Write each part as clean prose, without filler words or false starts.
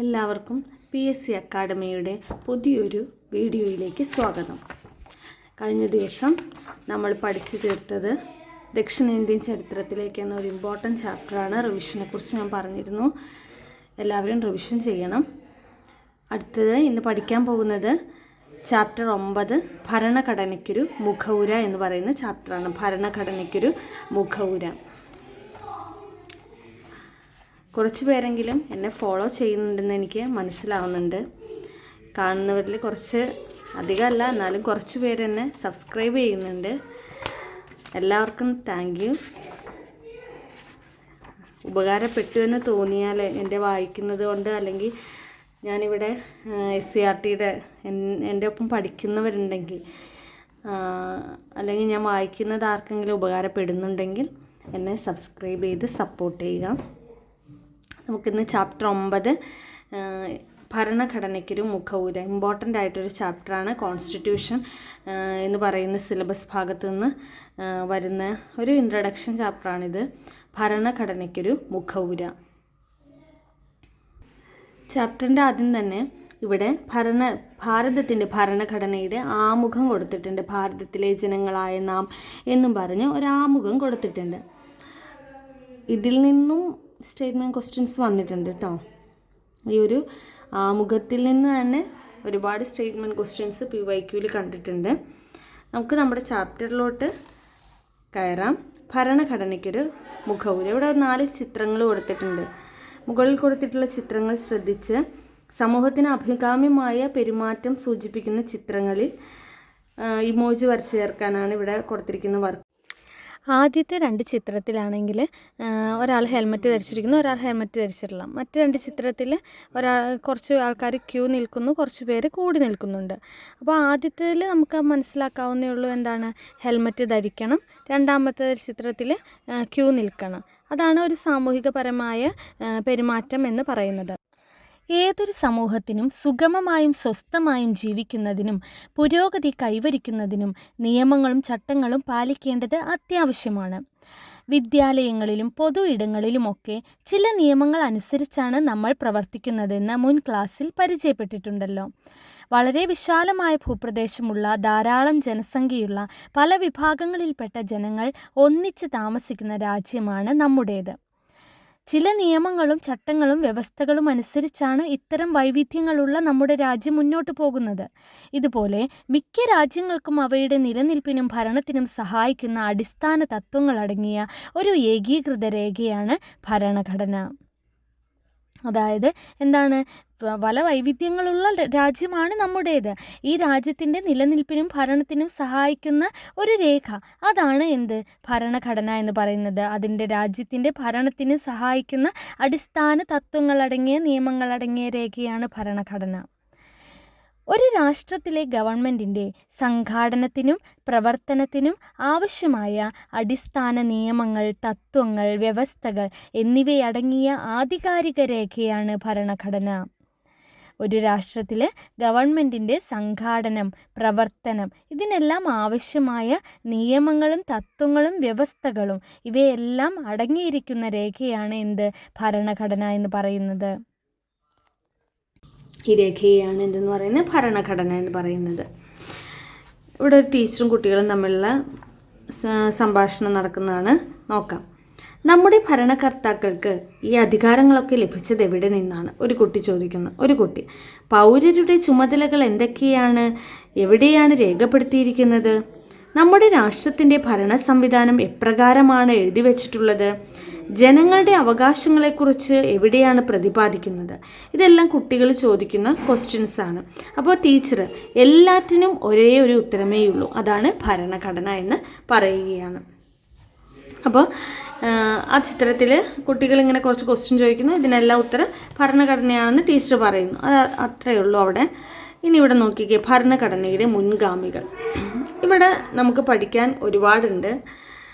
എല്ലാവർക്കും PSC അക്കാഡമിയുടെ പുതിയൊരു വീഡിയോയിലേക്ക് സ്വാഗതം. കഴിഞ്ഞ ദിവസം നമ്മൾ പഠിച്ചു തീർത്തത് ദക്ഷിണേന്ത്യൻ ചരിത്രത്തിലേക്ക് എന്ന ഒരു ഇമ്പോർട്ടൻറ്റ് ചാപ്റ്ററാണ്. റിവിഷനെക്കുറിച്ച് ഞാൻ പറഞ്ഞിരുന്നു. എല്ലാവരും റിവിഷൻ ചെയ്യണം. അടുത്തത് ഇന്ന് പഠിക്കാൻ പോകുന്നത് ചാപ്റ്റർ 9 ഭരണഘടനയ്ക്കൊരു മുഖവുര എന്ന് പറയുന്ന ചാപ്റ്ററാണ്. ഭരണഘടനയ്ക്കൊരു മുഖവുര. കുറച്ച് പേരെങ്കിലും എന്നെ ഫോളോ ചെയ്യുന്നുണ്ടെന്ന് എനിക്ക് മനസ്സിലാവുന്നുണ്ട്. കാണുന്നവരിൽ കുറച്ച് അധികമല്ല, എന്നാലും കുറച്ച് പേര് എന്നെ സബ്സ്ക്രൈബ് ചെയ്യുന്നുണ്ട്. എല്ലാവർക്കും താങ്ക് യു. ഉപകാരപ്പെട്ടു എന്ന് തോന്നിയാൽ എൻ്റെ വായിക്കുന്നത് കൊണ്ട്, അല്ലെങ്കിൽ ഞാനിവിടെ SCRTയുടെ എൻ്റെ ഒപ്പം പഠിക്കുന്നവരുണ്ടെങ്കിൽ, അല്ലെങ്കിൽ ഞാൻ വായിക്കുന്നത് ആർക്കെങ്കിലും ഉപകാരപ്പെടുന്നുണ്ടെങ്കിൽ എന്നെ സബ്സ്ക്രൈബ് ചെയ്ത് സപ്പോർട്ട് ചെയ്യുക. നമുക്കിന്ന് ചാപ്റ്റർ 9 ഭരണഘടനയ്ക്കൊരു മുഖവുര, ഇമ്പോർട്ടൻ്റ് ആയിട്ടൊരു ചാപ്റ്ററാണ്. കോൺസ്റ്റിറ്റ്യൂഷൻ എന്ന് പറയുന്ന സിലബസ് ഭാഗത്തു നിന്ന് വരുന്ന ഒരു ഇൻട്രഡക്ഷൻ ചാപ്റ്ററാണിത്. ഭരണഘടനയ്ക്കൊരു മുഖവുര. ചാപ്റ്ററിൻ്റെ ആദ്യം തന്നെ ഇവിടെ ഭാരതത്തിൻ്റെ ഭരണഘടനയുടെ ആമുഖം കൊടുത്തിട്ടുണ്ട്. ഭാരതത്തിലെ ജനങ്ങളായ നാം എന്നും പറഞ്ഞ് ഒരാമുഖം കൊടുത്തിട്ടുണ്ട്. ഇതിൽ നിന്നും സ്റ്റേറ്റ്മെൻറ്റ് ക്വസ്റ്റ്യൻസ് വന്നിട്ടുണ്ട് കേട്ടോ. ഈ ഒരു ആമുഖത്തിൽ നിന്ന് തന്നെ ഒരുപാട് സ്റ്റേറ്റ്മെൻറ്റ് ക്വസ്റ്റ്യൻസ് PYQയിൽ കണ്ടിട്ടുണ്ട്. നമുക്ക് നമ്മുടെ ചാപ്റ്ററിലോട്ട് കയറാം. ഭരണഘടനയ്ക്കൊരു മുഖവുര. ഇവിടെ 4 ചിത്രങ്ങൾ കൊടുത്തിട്ടുണ്ട്. മുകളിൽ കൊടുത്തിട്ടുള്ള ചിത്രങ്ങൾ ശ്രദ്ധിച്ച് സമൂഹത്തിന് അഭികാമ്യമായ പെരുമാറ്റം സൂചിപ്പിക്കുന്ന ചിത്രങ്ങളിൽ ഇമോജി വരച്ച് ചേർക്കാനാണ് ഇവിടെ കൊടുത്തിരിക്കുന്ന വർക്ക്. ആദ്യത്തെ 2 ചിത്രത്തിലാണെങ്കിൽ ഒരാൾ ഹെൽമറ്റ് ധരിച്ചിരിക്കുന്നു, ഒരാൾ ഹെൽമറ്റ് ധരിച്ചിട്ടില്ല. മറ്റ് 2 ചിത്രത്തിൽ കുറച്ച് ആൾക്കാർ ക്യൂ നിൽക്കുന്നു, കുറച്ച് പേര് കൂടി നിൽക്കുന്നുണ്ട്. അപ്പോൾ ആദ്യത്തേതിൽ നമുക്ക് മനസ്സിലാക്കാവുന്നേ ഉള്ളൂ എന്താണ്, ഹെൽമറ്റ് ധരിക്കണം. രണ്ടാമത്തെ ചിത്രത്തിൽ ക്യൂ നിൽക്കണം. അതാണ് ഒരു സാമൂഹികപരമായ പെരുമാറ്റം എന്ന് പറയുന്നത്. ഏതൊരു സമൂഹത്തിനും സുഗമമായും സ്വസ്ഥമായും ജീവിക്കുന്നതിനും പുരോഗതി കൈവരിക്കുന്നതിനും നിയമങ്ങളും ചട്ടങ്ങളും പാലിക്കേണ്ടത് അത്യാവശ്യമാണ്. വിദ്യാലയങ്ങളിലും പൊതു ഇടങ്ങളിലുമൊക്കെ ചില നിയമങ്ങൾ അനുസരിച്ചാണ് നമ്മൾ പ്രവർത്തിക്കുന്നതെന്ന് മുൻ ക്ലാസ്സിൽ പരിചയപ്പെട്ടിട്ടുണ്ടല്ലോ. വളരെ വിശാലമായ ഭൂപ്രദേശമുള്ള ധാരാളം ജനസംഖ്യയുള്ള പല വിഭാഗങ്ങളിൽപ്പെട്ട ജനങ്ങൾ ഒന്നിച്ച് താമസിക്കുന്ന രാജ്യമാണ് നമ്മുടേത്. ചില നിയമങ്ങളും ചട്ടങ്ങളും വ്യവസ്ഥകളും അനുസരിച്ചാണ് ഇത്തരം വൈവിധ്യങ്ങളുള്ള നമ്മുടെ രാജ്യം മുന്നോട്ട് പോകുന്നത്. ഇതുപോലെ മിക്ക രാജ്യങ്ങൾക്കും അവയുടെ നിലനിൽപ്പിനും ഭരണത്തിനും സഹായിക്കുന്ന അടിസ്ഥാന തത്വങ്ങളടങ്ങിയ ഒരു ഏകീകൃത രേഖയാണ് ഭരണഘടന. അതായത് എന്താണ്, പല വൈവിധ്യങ്ങളുള്ള രാജ്യമാണ് നമ്മുടേത്. ഈ രാജ്യത്തിൻ്റെ നിലനിൽപ്പിനും ഭരണത്തിനും സഹായിക്കുന്ന ഒരു രേഖ, അതാണ് എന്ത്, ഭരണഘടന എന്ന് പറയുന്നത്. അതിൻ്റെ രാജ്യത്തിൻ്റെ ഭരണത്തിന് സഹായിക്കുന്ന അടിസ്ഥാന തത്വങ്ങളടങ്ങിയ നിയമങ്ങളടങ്ങിയ രേഖയാണ് ഭരണഘടന. ഒരു രാഷ്ട്രത്തിലെ ഗവൺമെൻറ്റിൻ്റെ സംഘാടനത്തിനും പ്രവർത്തനത്തിനും ആവശ്യമായ അടിസ്ഥാന നിയമങ്ങൾ, തത്വങ്ങൾ, വ്യവസ്ഥകൾ എന്നിവയടങ്ങിയ ആധികാരിക രേഖയാണ് ഭരണഘടന. ഒരു രാഷ്ട്രത്തിലെ ഗവൺമെൻറ്റിൻ്റെ സംഘാടനം, പ്രവർത്തനം, ഇതിനെല്ലാം ആവശ്യമായ നിയമങ്ങളും തത്വങ്ങളും വ്യവസ്ഥകളും ഇവയെല്ലാം അടങ്ങിയിരിക്കുന്ന രേഖയാണ് എന്ത്, ഭരണഘടന എന്ന് പറയുന്നത്. ഈ രേഖയാണ് എന്തെന്ന് പറയുന്നത്, ഭരണഘടന എന്ന് പറയുന്നത്. ഇവിടെ ഒരു ടീച്ചറും കുട്ടികളും തമ്മിലുള്ള സംഭാഷണം നടക്കുന്നതാണ്. നോക്കാം. നമ്മുടെ ഭരണകർത്താക്കൾക്ക് ഈ അധികാരങ്ങളൊക്കെ ലഭിച്ചത് എവിടെ നിന്നാണ്? ഒരു കുട്ടി ചോദിക്കുന്നു. ഒരു കുട്ടി, പൗരരുടെ ചുമതലകൾ എന്തൊക്കെയാണ്, എവിടെയാണ് രേഖപ്പെടുത്തിയിരിക്കുന്നത്? നമ്മുടെ രാഷ്ട്രത്തിൻ്റെ ഭരണ സംവിധാനം എപ്രകാരമാണ് എഴുതി വച്ചിട്ടുള്ളത്? ജനങ്ങളുടെ അവകാശങ്ങളെക്കുറിച്ച് എവിടെയാണ് പ്രതിപാദിക്കുന്നത്? ഇതെല്ലാം കുട്ടികൾ ചോദിക്കുന്ന ക്വസ്റ്റ്യൻസ് ആണ്. അപ്പോൾ ടീച്ചർ എല്ലാറ്റിനും ഒരേ ഒരു ഉത്തരമേ ഉള്ളൂ, അതാണ് ഭരണഘടന എന്ന് പറയുകയാണ്. അപ്പോൾ ആ ചിത്രത്തിൽ കുട്ടികൾ ഇങ്ങനെ കുറച്ച് ക്വസ്റ്റ്യൻ ചോദിക്കുന്നു. ഇതിനെല്ലാം ഉത്തരം ഭരണഘടനയാണെന്ന് ടീച്ചർ പറയുന്നു. അത് അത്രയേ ഉള്ളൂ അവിടെ. ഇനി ഇവിടെ നോക്കിക്കേ, ഭരണഘടനയുടെ മുൻഗാമികൾ. ഇവിടെ നമുക്ക് പഠിക്കാൻ ഒരുപാടുണ്ട്.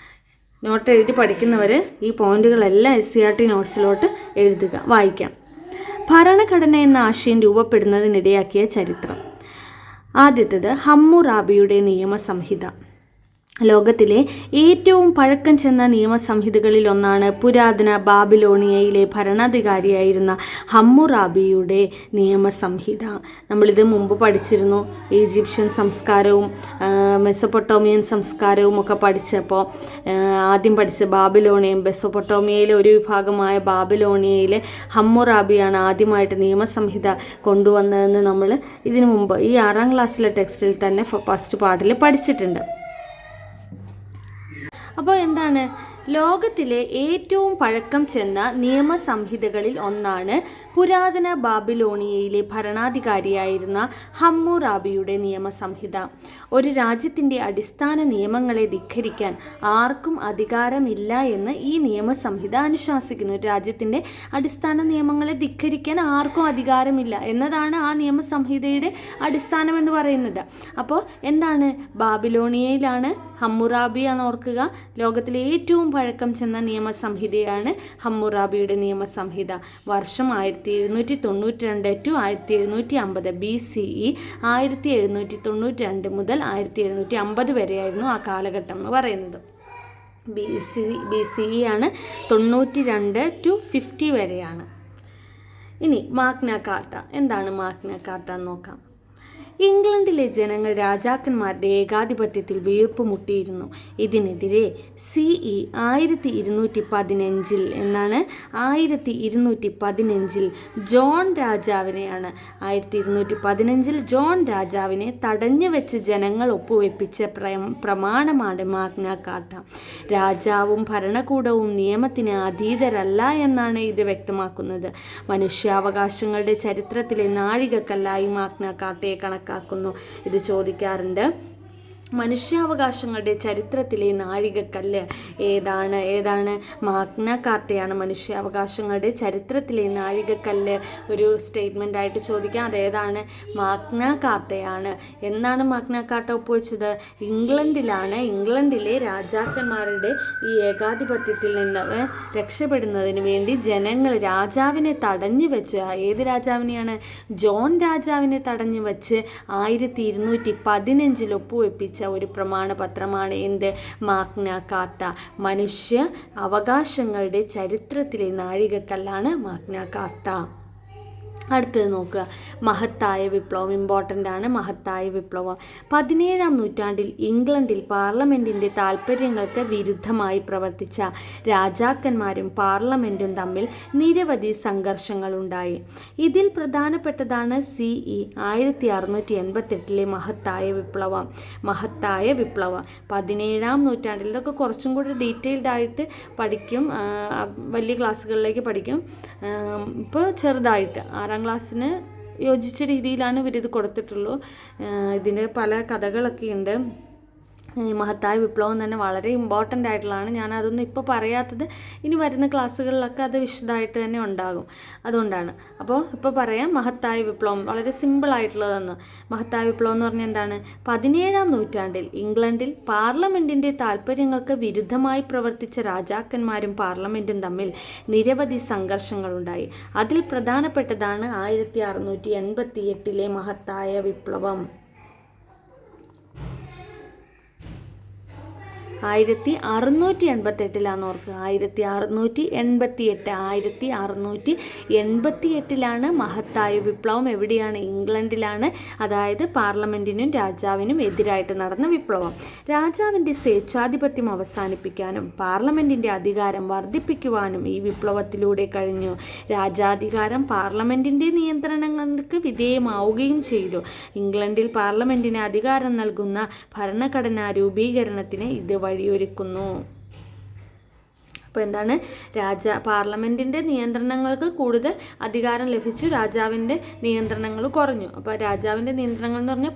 നോട്ട് എഴുതി പഠിക്കുന്നവർ ഈ പോയിന്റുകളെല്ലാം SCRT നോട്ട്സിലോട്ട് എഴുതുക, വായിക്കാം. ഭരണഘടന എന്ന ആശയം രൂപപ്പെടുന്നതിനിടയാക്കിയ ചരിത്രം. ആദ്യത്തേത് ഹമ്മുറാബിയുടെ നിയമസംഹിത. ലോകത്തിലെ ഏറ്റവും പഴക്കം ചെന്ന നിയമസംഹിതകളിൽ ഒന്നാണ് പുരാതന ബാബിലോണിയയിലെ ഭരണാധികാരിയായിരുന്ന ഹമ്മുറാബിയുടെ നിയമസംഹിത. നമ്മളിത് മുമ്പ് പഠിച്ചിരുന്നു. ഈജിപ്ഷ്യൻ സംസ്കാരവും മെസൊപ്പൊട്ടോമിയൻ സംസ്കാരവും ഒക്കെ പഠിച്ചപ്പോൾ ആദ്യം പഠിച്ച ബാബിലോണിയൻ, മെസൊപ്പൊട്ടോമിയയിലെ ഒരു വിഭാഗമായ ബാബിലോണിയയിലെ ഹമ്മുറാബിയാണ് ആദ്യമായിട്ട് നിയമസംഹിത കൊണ്ടുവന്നതെന്ന് നമ്മൾ ഇതിനു മുമ്പ് ഈ 6ാം ക്ലാസ്സിലെ ടെക്സ്റ്റിൽ തന്നെ ഫസ്റ്റ് പാർട്ടിൽ പഠിച്ചിട്ടുണ്ട്. അപ്പോൾ എന്താണ്, ലോകത്തിലെ ഏറ്റവും പഴക്കം ചെന്ന നിയമസംഹിതകളിൽ ഒന്നാണ് പുരാതന ബാബിലോണിയയിലെ ഭരണാധികാരിയായിരുന്ന ഹമ്മുറാബിയുടെ നിയമസംഹിത. ഒരു രാജ്യത്തിൻ്റെ അടിസ്ഥാന നിയമങ്ങളെ ധിക്കരിക്കാൻ ആർക്കും അധികാരമില്ല എന്ന് ഈ നിയമസംഹിത അനുശാസിക്കുന്നു. ഒരു രാജ്യത്തിൻ്റെ അടിസ്ഥാന നിയമങ്ങളെ ധിക്കരിക്കാൻ ആർക്കും അധികാരമില്ല എന്നതാണ് ആ നിയമസംഹിതയുടെ അടിസ്ഥാനമെന്ന് പറയുന്നത്. അപ്പോൾ എന്താണ്, ബാബിലോണിയയിലാണ് ഹമ്മുറാബിയാണെന്ന് ഓർക്കുക. ലോകത്തിലെ ഏറ്റവും പഴക്കം ചെന്ന നിയമസംഹിതയാണ് ഹമ്മുറാബിയുടെ നിയമസംഹിത. വർഷം 1792 ടു 1750 BCE, 1792 മുതൽ 1750 വരെയായിരുന്നു ആ കാലഘട്ടം എന്ന് പറയുന്നത്. BCE ആണ് 92 ടു 50 വരെയാണ്. ഇനി മാഗ്ന കാർട്ട. എന്താണ് മാഗ്ന കാർട്ട എന്ന് നോക്കാം. ഇംഗ്ലണ്ടിലെ ജനങ്ങൾ രാജാക്കന്മാരുടെ ഏകാധിപത്യത്തിൽ വീർപ്പുമുട്ടിയിരുന്നു. ഇതിനെതിരെ CE 1215 എന്നാണ് 1215 ജോൺ രാജാവിനെയാണ് 1215 ജോൺ രാജാവിനെ തടഞ്ഞു വെച്ച് ജനങ്ങൾ ഒപ്പുവെപ്പിച്ച പ്രമാണമാണ് മാഗ്ന കാർട്ട. രാജാവും ഭരണകൂടവും നിയമത്തിന് അതീതരല്ല എന്നാണ് ഇത് വ്യക്തമാക്കുന്നത്. മനുഷ്യാവകാശങ്ങളുടെ ചരിത്രത്തിലെ നാഴികക്കല്ലായി മാഗ്ന കാർട്ടയെ കണക്കാക്കുന്നു. ഇത് ചോദിക്കാറുണ്ട്. മനുഷ്യാവകാശങ്ങളുടെ ചരിത്രത്തിലെ നാഴികക്കല്ല് ഏതാണ്? മാഗ്ന കാർട്ടയാണ് മനുഷ്യാവകാശങ്ങളുടെ ചരിത്രത്തിലെ നാഴികക്കല്ല്. ഒരു സ്റ്റേറ്റ്മെൻ്റ് ആയിട്ട് ചോദിക്കാം, അതേതാണ്? മാഗ്ന കാർട്ടയാണ്. എന്നാണ് മാഗ്ന കാർട്ട ഒപ്പുവെച്ചത്? ഇംഗ്ലണ്ടിലാണ്. ഇംഗ്ലണ്ടിലെ രാജാക്കന്മാരുടെ ഈ ഏകാധിപത്യത്തിൽ നിന്ന് രക്ഷപ്പെടുന്നതിന് വേണ്ടി ജനങ്ങൾ രാജാവിനെ തടഞ്ഞു വെച്ച്, ഏത് രാജാവിനെയാണ്? ജോൺ രാജാവിനെ തടഞ്ഞു വെച്ച് 1215 ഒപ്പുവെപ്പിച്ച ഒരു പ്രമാണപത്രമാണ് എന്ത്? Magna Carta. മനുഷ്യ അവകാശങ്ങളുടെ ചരിത്രത്തിലെ നാഴികക്കല്ലാണ് മാഗ്ന കാർട്ട. അടുത്തത് നോക്കുക, മഹത്തായ വിപ്ലവം. ഇമ്പോർട്ടൻ്റ് ആണ് മഹത്തായ വിപ്ലവം. 17ാം നൂറ്റാണ്ടിൽ ഇംഗ്ലണ്ടിൽ പാർലമെൻറ്റിൻ്റെ താൽപ്പര്യങ്ങൾക്ക് വിരുദ്ധമായി പ്രവർത്തിച്ച രാജാക്കന്മാരും പാർലമെൻറ്റും തമ്മിൽ നിരവധി സംഘർഷങ്ങളുണ്ടായി. ഇതിൽ പ്രധാനപ്പെട്ടതാണ് CE 1688 മഹത്തായ വിപ്ലവം. മഹത്തായ വിപ്ലവം 17ാം നൂറ്റാണ്ടിൽ. ഇതൊക്കെ കുറച്ചും കൂടി ഡീറ്റെയിൽഡ് ആയിട്ട് പഠിക്കും, വലിയ ക്ലാസ്സുകളിലേക്ക് പഠിക്കും. ഇപ്പോൾ ചെറുതായിട്ട് 6ാം ക്ലാസ്സിന് യോജിച്ച രീതിയിലാണ് ഇവരിത് കൊടുത്തിട്ടുള്ളൂ. ഇതിൻ്റെ പല കഥകളൊക്കെ ഉണ്ട്. മഹത്തായ വിപ്ലവം തന്നെ വളരെ ഇമ്പോർട്ടൻ്റ് ആയിട്ടുള്ളതാണ്. ഞാൻ അതൊന്നും ഇപ്പോൾ പറയാത്തത് ഇനി വരുന്ന ക്ലാസ്സുകളിലൊക്കെ അത് വിശദമായിട്ട് തന്നെ ഉണ്ടാകും. അതുകൊണ്ടാണ്. അപ്പോൾ ഇപ്പോൾ പറയാം, മഹത്തായ വിപ്ലവം വളരെ സിമ്പിളായിട്ടുള്ളതെന്ന്. മഹത്തായ വിപ്ലവം എന്ന് പറഞ്ഞാൽ എന്താണ്? 17ാം നൂറ്റാണ്ടിൽ ഇംഗ്ലണ്ടിൽ പാർലമെൻറ്റിൻ്റെ താൽപ്പര്യങ്ങൾക്ക് വിരുദ്ധമായി പ്രവർത്തിച്ച രാജാക്കന്മാരും പാർലമെൻറ്റും തമ്മിൽ നിരവധി സംഘർഷങ്ങളുണ്ടായി. അതിൽ പ്രധാനപ്പെട്ടതാണ് 1688 മഹത്തായ വിപ്ലവം. 1688 ഓർക്കുക. 1688 മഹത്തായ വിപ്ലവം. എവിടെയാണ്? ഇംഗ്ലണ്ടിലാണ്. അതായത് പാർലമെൻറ്റിനും രാജാവിനും എതിരായിട്ട് നടന്ന വിപ്ലവം. രാജാവിൻ്റെ സ്വേച്ഛാധിപത്യം അവസാനിപ്പിക്കാനും പാർലമെൻറ്റിൻ്റെ അധികാരം വർദ്ധിപ്പിക്കുവാനും ഈ വിപ്ലവത്തിലൂടെ കഴിഞ്ഞു. രാജാധികാരം പാർലമെൻറ്റിൻ്റെ നിയന്ത്രണങ്ങൾക്ക് വിധേയമാവുകയും ചെയ്തു. ഇംഗ്ലണ്ടിൽ പാർലമെൻറ്റിന് അധികാരം നൽകുന്ന ഭരണഘടനാ രൂപീകരണത്തിന് ഇത് വഴിയൊരുക്കുന്നു. അപ്പോൾ എന്താണ്? പാർലമെൻറ്റിൻ്റെ നിയന്ത്രണങ്ങൾക്ക് കൂടുതൽ അധികാരം ലഭിച്ചു, രാജാവിൻ്റെ നിയന്ത്രണങ്ങൾ കുറഞ്ഞു. അപ്പോൾ രാജാവിൻ്റെ നിയന്ത്രണങ്ങൾ എന്ന് പറഞ്ഞാൽ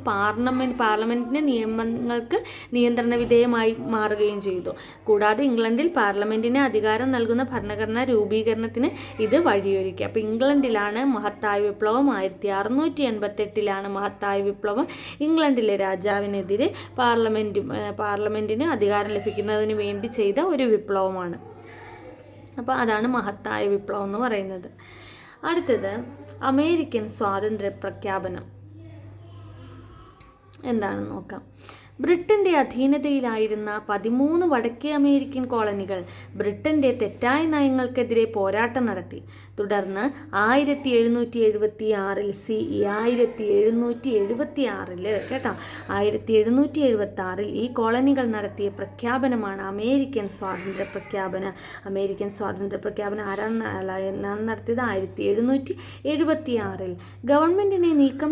പാർലമെൻറ്റിൻ്റെ നിയമങ്ങൾക്ക് നിയന്ത്രണ വിധേയമായി മാറുകയും ചെയ്തു. കൂടാതെ ഇംഗ്ലണ്ടിൽ പാർലമെൻറ്റിന് അധികാരം നൽകുന്ന ഭരണഘടനാ രൂപീകരണത്തിന് ഇത് വഴിയൊരുക്കി. അപ്പോൾ ഇംഗ്ലണ്ടിലാണ് മഹത്തായ വിപ്ലവം. 1688 മഹത്തായ വിപ്ലവം. ഇംഗ്ലണ്ടിലെ രാജാവിനെതിരെ പാർലമെൻറ്റിന് അധികാരം ലഭിക്കുന്നതിന് വേണ്ടി ചെയ്ത ഒരു വിപ്ലവമാണ്. അപ്പോൾ അതാണ് മഹത്തായ വിപ്ലവം എന്ന് പറയുന്നത്. അടുത്തത് അമേരിക്കൻ സ്വാതന്ത്ര്യ പ്രഖ്യാപനം എന്താണെന്ന് നോക്കാം. ബ്രിട്ടന്റെ അധീനതയിലായിരുന്ന 13 വടക്കേ അമേരിക്കൻ കോളനികൾ ബ്രിട്ടന്റെ തെറ്റായ നയങ്ങൾക്കെതിരെ പോരാട്ടം നടത്തി. തുടർന്ന് 1776 കേട്ടോ 1776 ഈ കോളനികൾ നടത്തിയ പ്രഖ്യാപനമാണ് അമേരിക്കൻ സ്വാതന്ത്ര്യ പ്രഖ്യാപനം. അമേരിക്കൻ സ്വാതന്ത്ര്യ പ്രഖ്യാപനം ആരാണ് നടത്തിയത്? 1776. ഗവൺമെന്റിനെ നീക്കം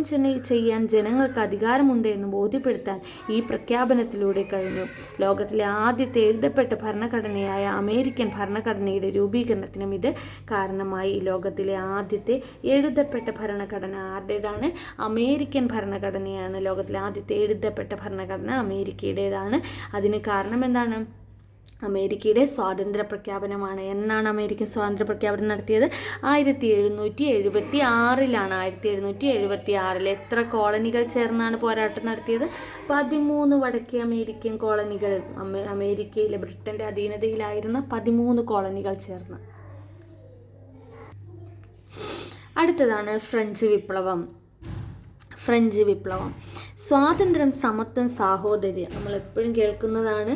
ചെയ്യാൻ ജനങ്ങൾക്ക് അധികാരമുണ്ട് എന്ന് ബോധ്യപ്പെടുത്താൻ ഈ പ്രഖ്യാപനത്തിലൂടെ കഴിഞ്ഞു. ലോകത്തിലെ ആദ്യത്തെ എഴുതപ്പെട്ട ഭരണഘടനയായ അമേരിക്കൻ ഭരണഘടനയുടെ രൂപീകരണത്തിനും ഇത് കാരണമായി. ലോകത്തിലെ ആദ്യത്തെ എഴുതപ്പെട്ട ഭരണഘടന ആരുടേതാണ്? അമേരിക്കൻ ഭരണഘടനയാണ്. ലോകത്തിലെ ആദ്യത്തെ എഴുതപ്പെട്ട ഭരണഘടന അമേരിക്കയുടേതാണ്. അതിന് കാരണം എന്താണ്? അമേരിക്കയുടെ സ്വാതന്ത്ര്യ പ്രഖ്യാപനമാണ്. എന്നാണ് അമേരിക്കൻ സ്വാതന്ത്ര്യ പ്രഖ്യാപനം നടത്തിയത്? 1776. 1776 എത്ര കോളനികൾ ചേർന്നാണ് പോരാട്ടം നടത്തിയത്? 13 വടക്കേ അമേരിക്കൻ കോളനികൾ. അമേരിക്കയിലെ ബ്രിട്ടന്റെ അധീനതയിലായിരുന്ന 13 കോളനികൾ ചേർന്ന്. അടുത്തതാണ് ഫ്രഞ്ച് വിപ്ലവം. ഫ്രഞ്ച് വിപ്ലവം സ്വാതന്ത്ര്യം, സമത്വം, സാഹോദര്യം നമ്മൾ എപ്പോഴും കേൾക്കുന്നതാണ്.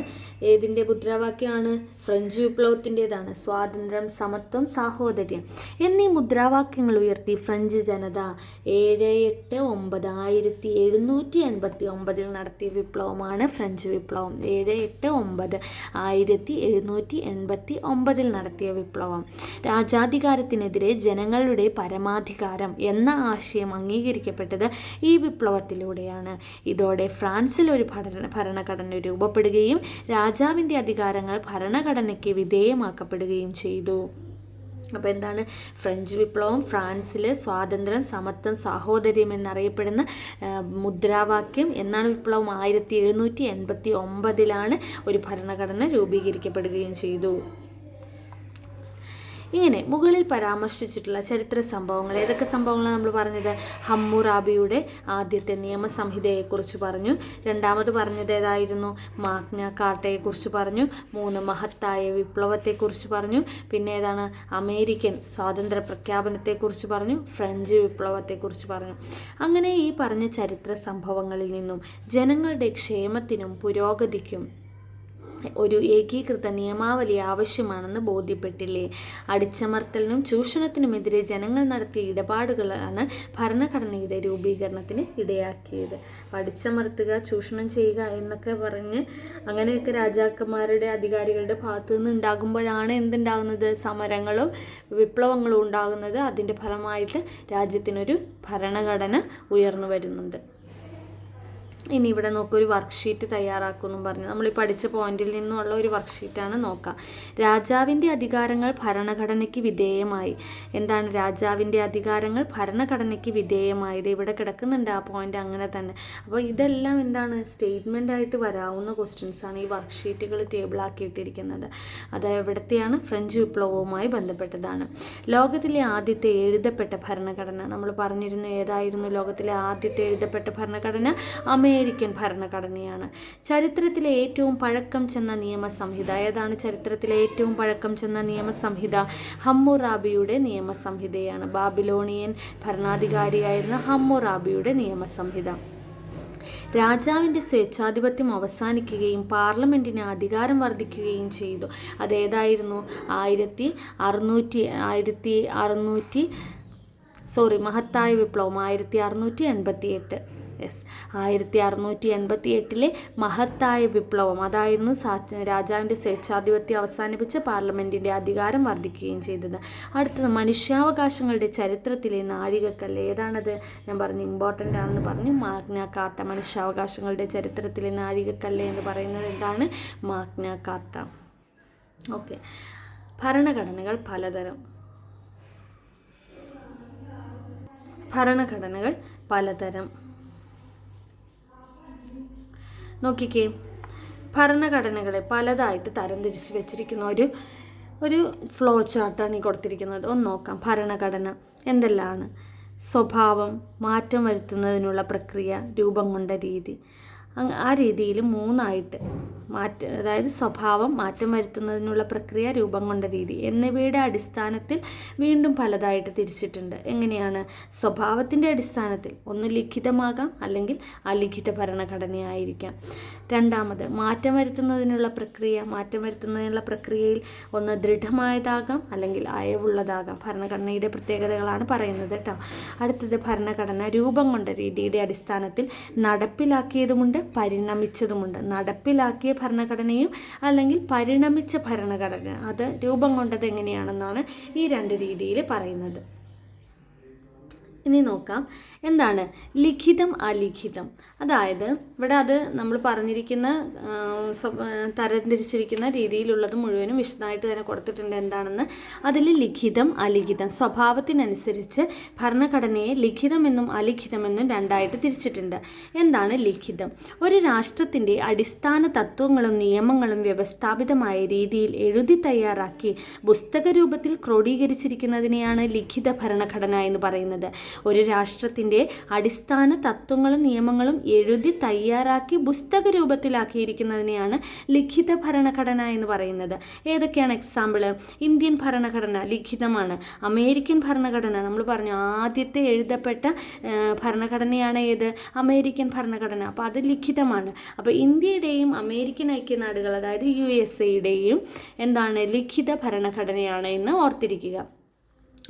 ഏതിൻ്റെ മുദ്രാവാക്യമാണ്? ഫ്രഞ്ച് വിപ്ലവത്തിൻ്റെതാണ്. സ്വാതന്ത്ര്യം, സമത്വം, സാഹോദര്യം എന്നീ മുദ്രാവാക്യങ്ങൾ ഉയർത്തി ഫ്രഞ്ച് ജനത 1789 നടത്തിയ വിപ്ലവമാണ് ഫ്രഞ്ച് വിപ്ലവം. 1789 നടത്തിയ വിപ്ലവം. രാജാധികാരത്തിനെതിരെ ജനങ്ങളുടെ പരമാധികാരം എന്ന ആശയം അംഗീകരിക്കപ്പെട്ടത് ഈ വിപ്ലവത്തിലൂടെയാണ്. ഇതോടെ ഫ്രാൻസിൽ ഒരു ഭരണഘടന രൂപപ്പെടുകയും രാജാവിൻ്റെ അധികാരങ്ങൾ ഭരണഘടനയ്ക്ക് വിധേയമാക്കപ്പെടുകയും ചെയ്തു. അപ്പോൾ എന്താണ് ഫ്രഞ്ച് വിപ്ലവം? ഫ്രാൻസിൽ സ്വാതന്ത്ര്യം, സമത്വം, സാഹോദര്യം എന്നറിയപ്പെടുന്ന മുദ്രാവാക്യം. എന്നാണ് വിപ്ലവം? 1789 ഒരു ഭരണഘടന രൂപീകരിക്കപ്പെടുകയും ചെയ്തു. ഇങ്ങനെ മുകളിൽ പരാമർശിച്ചിട്ടുള്ള ചരിത്ര സംഭവങ്ങൾ, ഏതൊക്കെ സംഭവങ്ങളാണ് നമ്മൾ പറഞ്ഞത്? ഹമ്മുറാബിയുടെ ആദ്യത്തെ നിയമസംഹിതയെക്കുറിച്ച് പറഞ്ഞു. രണ്ടാമത് പറഞ്ഞത് ഏതായിരുന്നു? മാഗ്ന കാർട്ടയെക്കുറിച്ച് പറഞ്ഞു. 3 മഹത്തായ വിപ്ലവത്തെക്കുറിച്ച് പറഞ്ഞു. പിന്നെ ഏതാണ്? അമേരിക്കൻ സ്വാതന്ത്ര്യ പ്രഖ്യാപനത്തെക്കുറിച്ച് പറഞ്ഞു. ഫ്രഞ്ച് വിപ്ലവത്തെക്കുറിച്ച് പറഞ്ഞു. അങ്ങനെ ഈ പറഞ്ഞ ചരിത്ര സംഭവങ്ങളിൽ നിന്നും ജനങ്ങളുടെ ക്ഷേമത്തിനും പുരോഗതിക്കും ഒരു ഏകീകൃത നിയമാവലി ആവശ്യമാണെന്ന് ബോധ്യപ്പെട്ടില്ലേ? അടിച്ചമർത്തലിനും ചൂഷണത്തിനുമെതിരെ ജനങ്ങൾ നടത്തിയ ഇടപാടുകളാണ് ഭരണഘടനയുടെ രൂപീകരണത്തിന് ഇടയാക്കിയത്. അടിച്ചമർത്തുക, ചൂഷണം ചെയ്യുക എന്നൊക്കെ പറഞ്ഞ് അങ്ങനെയൊക്കെ രാജാക്കന്മാരുടെ, അധികാരികളുടെ ഭാഗത്തു നിന്ന് ഉണ്ടാകുമ്പോഴാണ് എന്തുണ്ടാകുന്നത്? സമരങ്ങളും വിപ്ലവങ്ങളും ഉണ്ടാകുന്നത്. അതിൻ്റെ ഫലമായിട്ട് രാജ്യത്തിനൊരു ഭരണഘടന ഉയർന്നു വരുന്നുണ്ട്. ഇനി ഇവിടെ നോക്കുക, ഒരു വർക്ക്ഷീറ്റ് തയ്യാറാക്കുമെന്നും പറഞ്ഞു. നമ്മൾ ഈ പഠിച്ച പോയിന്റിൽ നിന്നുള്ള ഒരു വർക്ക്ഷീറ്റാണ് നോക്കാം. രാജാവിൻ്റെ അധികാരങ്ങൾ ഭരണഘടനയ്ക്ക് വിധേയമായി. എന്താണ് രാജാവിൻ്റെ അധികാരങ്ങൾ ഭരണഘടനയ്ക്ക് വിധേയമായത്? ഇവിടെ കിടക്കുന്നുണ്ട് ആ പോയിന്റ് അങ്ങനെ തന്നെ. അപ്പോൾ ഇതെല്ലാം എന്താണ്? സ്റ്റേറ്റ്മെൻ്റ് ആയിട്ട് വരാവുന്ന ക്വസ്റ്റ്യൻസ് ആണ് ഈ വർക്ക്ഷീറ്റുകൾ ടേബിളാക്കിയിട്ടിരിക്കുന്നത്. അത് എവിടത്തെയാണ്? ഫ്രഞ്ച് വിപ്ലവവുമായി ബന്ധപ്പെട്ടതാണ്. ലോകത്തിലെ ആദ്യത്തെ എഴുതപ്പെട്ട ഭരണഘടന നമ്മൾ പറഞ്ഞിരുന്നു. ഏതായിരുന്നു ലോകത്തിലെ ആദ്യത്തെ എഴുതപ്പെട്ട ഭരണഘടന? അമേരിക്കൻ ഭരണഘടനയാണ്. ചരിത്രത്തിലെ ഏറ്റവും പഴക്കം ചെന്ന നിയമസംഹിത ഏതാണ്? ചരിത്രത്തിലെ ഏറ്റവും പഴക്കം ചെന്ന നിയമസംഹിത ഹമ്മുറാബിയുടെ നിയമസംഹിതയാണ്. ബാബിലോണിയൻ ഭരണാധികാരിയായിരുന്ന ഹമ്മുറാബിയുടെ നിയമസംഹിത. രാജാവിൻ്റെ സ്വേച്ഛാധിപത്യം അവസാനിക്കുകയും പാർലമെൻറ്റിന് അധികാരം വർദ്ധിക്കുകയും ചെയ്തു. അതേതായിരുന്നു? മഹത്തായ വിപ്ലവം 1688. 1688 മഹത്തായ വിപ്ലവം അതായിരുന്നു രാജാവിൻ്റെ സ്വേച്ഛാധിപത്യം അവസാനിപ്പിച്ച് പാർലമെൻറ്റിൻ്റെ അധികാരം വർദ്ധിക്കുകയും ചെയ്തത്. അടുത്തത് മനുഷ്യാവകാശങ്ങളുടെ ചരിത്രത്തിലെ നാഴികക്കല്ല്. ഏതാണത്? ഞാൻ പറഞ്ഞു ഇമ്പോർട്ടൻ്റ് ആണെന്ന് പറഞ്ഞു. Magna Carta. മനുഷ്യാവകാശങ്ങളുടെ ചരിത്രത്തിലെ നാഴികക്കല്ല് എന്ന് പറയുന്നത് എന്താണ്? Magna Carta. ഓക്കെ. ഭരണഘടനകൾ പലതരം. ഭരണഘടനകൾ പലതരം. നോക്കിക്കേ, ഭരണഘടനകളെ പലതായിട്ട് തരംതിരിച്ച് വെച്ചിരിക്കുന്ന ഒരു ഫ്ലോ ചാർട്ടാണ് ഈ കൊടുത്തിരിക്കുന്നത്. ഒന്ന് നോക്കാം. ഭരണഘടന എന്തെല്ലാമാണ്? സ്വഭാവം, മാറ്റം വരുത്തുന്നതിനുള്ള പ്രക്രിയ, രൂപം കൊണ്ട രീതി. ആ രീതിയിൽ 3ആയിട്ട് അതായത് സ്വഭാവം, മാറ്റം വരുത്തുന്നതിനുള്ള പ്രക്രിയ, രൂപം കൊണ്ട രീതി എന്നിവയുടെ അടിസ്ഥാനത്തിൽ വീണ്ടും പലതായിട്ട് തിരിച്ചിട്ടുണ്ട്. എങ്ങനെയാണ്? സ്വഭാവത്തിൻ്റെ അടിസ്ഥാനത്തിൽ ഒന്ന് ലിഖിതമാകാം, അല്ലെങ്കിൽ അലിഖിത ഭരണഘടനയായിരിക്കാം. രണ്ടാമത് മാറ്റം വരുത്തുന്നതിനുള്ള പ്രക്രിയയിൽ ഒന്ന് ദൃഢമായതാകാം, അല്ലെങ്കിൽ അയവുള്ളതാകാം. ഭരണഘടനയുടെ പ്രത്യേകതകളാണ് പറയുന്നത് കേട്ടോ. അടുത്തത് ഭരണഘടന രൂപം കൊണ്ട രീതിയുടെ അടിസ്ഥാനത്തിൽ നടപ്പിലാക്കിയതുമുണ്ട്, പരിണമിച്ചതുമുണ്ട്. നടപ്പിലാക്കിയ ഭരണഘടനയും അല്ലെങ്കിൽ പരിണമിച്ച ഭരണഘടന, അത് രൂപം കൊണ്ടത് എങ്ങനെയാണെന്നാണ് ഈ 2 രീതിയിൽ പറയുന്നത്. ഇനി നോക്കാം എന്താണ് ലിഖിതം അലിഖിതം. അതായത് ഇവിടെ അത് നമ്മൾ പറഞ്ഞിരിക്കുന്ന തരംതിരിച്ചിരിക്കുന്ന രീതിയിലുള്ളത് മുഴുവനും വിശദമായിട്ട് തന്നെ കൊടുത്തിട്ടുണ്ട് എന്താണെന്ന്. അതിൽ ലിഖിതം അലിഖിതം സ്വഭാവത്തിനനുസരിച്ച് ഭരണഘടനയെ ലിഖിതമെന്നും അലിഖിതമെന്നും 2ആയിട്ട് തിരിച്ചിട്ടുണ്ട്. എന്താണ് ലിഖിതം? ഒരു രാഷ്ട്രത്തിൻ്റെ അടിസ്ഥാന തത്വങ്ങളും നിയമങ്ങളും വ്യവസ്ഥാപിതമായ രീതിയിൽ എഴുതി തയ്യാറാക്കി പുസ്തക രൂപത്തിൽ ക്രോഡീകരിച്ചിരിക്കുന്നതിനെയാണ് ലിഖിത ഭരണഘടന എന്ന് പറയുന്നത്. ഒരു രാഷ്ട്രത്തിൻ്റെ അടിസ്ഥാന തത്വങ്ങളും നിയമങ്ങളും എഴുതി തയ്യാറാക്കി പുസ്തക രൂപത്തിലാക്കിയിരിക്കുന്നതിനെയാണ് ലിഖിത ഭരണഘടന എന്ന് പറയുന്നത്. ഏതൊക്കെയാണ് എക്സാമ്പിൾ? ഇന്ത്യൻ ഭരണഘടന ലിഖിതമാണ്. അമേരിക്കൻ ഭരണഘടന നമ്മൾ പറഞ്ഞു ആദ്യത്തെ എഴുതപ്പെട്ട ഭരണഘടനയാണ് ഏത്? അമേരിക്കൻ ഭരണഘടന. അപ്പോൾ അത് ലിഖിതമാണ്. അപ്പോൾ ഇന്ത്യയുടെയും അമേരിക്കൻ ഐക്യനാടുകൾ അതായത് USA എന്താണ്? ലിഖിത ഭരണഘടനയാണ് എന്ന് ഓർത്തിരിക്കുക.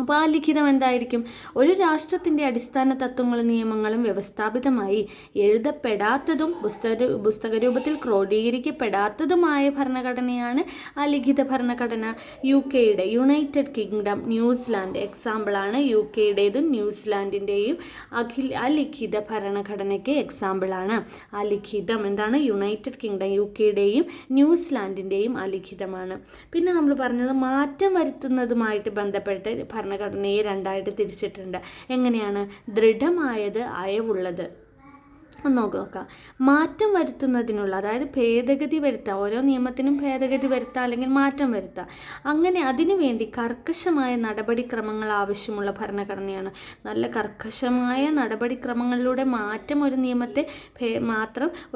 അപ്പോൾ ആ ലിഖിതം എന്തായിരിക്കും? ഒരു രാഷ്ട്രത്തിൻ്റെ അടിസ്ഥാന തത്വങ്ങളും നിയമങ്ങളും വ്യവസ്ഥാപിതമായി എഴുതപ്പെടാത്തതും പുസ്തക രൂപത്തിൽ ക്രോഡീകരിക്കപ്പെടാത്തതുമായ ഭരണഘടനയാണ് അലിഖിത ഭരണഘടന. UK യുണൈറ്റഡ് കിങ്ഡം, ന്യൂസിലാൻഡ് എക്സാമ്പിളാണ്. UKയുടേതും ന്യൂസിലാൻഡിൻ്റെയും അലിഖിത ഭരണഘടനയ്ക്ക് എക്സാമ്പിളാണ്. അലിഖിതം എന്താണ്? യുണൈറ്റഡ് കിങ്ഡം, UKയുടെയും ന്യൂസിലാൻഡിൻ്റെയും അലിഖിതമാണ്. പിന്നെ നമ്മൾ പറഞ്ഞത് മാറ്റം വരുത്തുന്നതുമായിട്ട് ബന്ധപ്പെട്ട് ഭരണഘടനയെ 2ആയിട്ട് തിരിച്ചിട്ടുണ്ട്. എങ്ങനെയാണ്? ദൃഢമായത്, അയവുള്ളത്. ഒന്ന് നോക്കാം. മാറ്റം വരുത്തുന്നതിനുള്ള അതായത് ഭേദഗതി വരുത്താം, ഓരോ നിയമത്തിനും ഭേദഗതി വരുത്താം അല്ലെങ്കിൽ മാറ്റം വരുത്താം. അങ്ങനെ അതിനുവേണ്ടി കർക്കശമായ നടപടിക്രമങ്ങൾ ആവശ്യമുള്ള ഭരണഘടനയാണ്. നല്ല കർക്കശമായ നടപടിക്രമങ്ങളിലൂടെ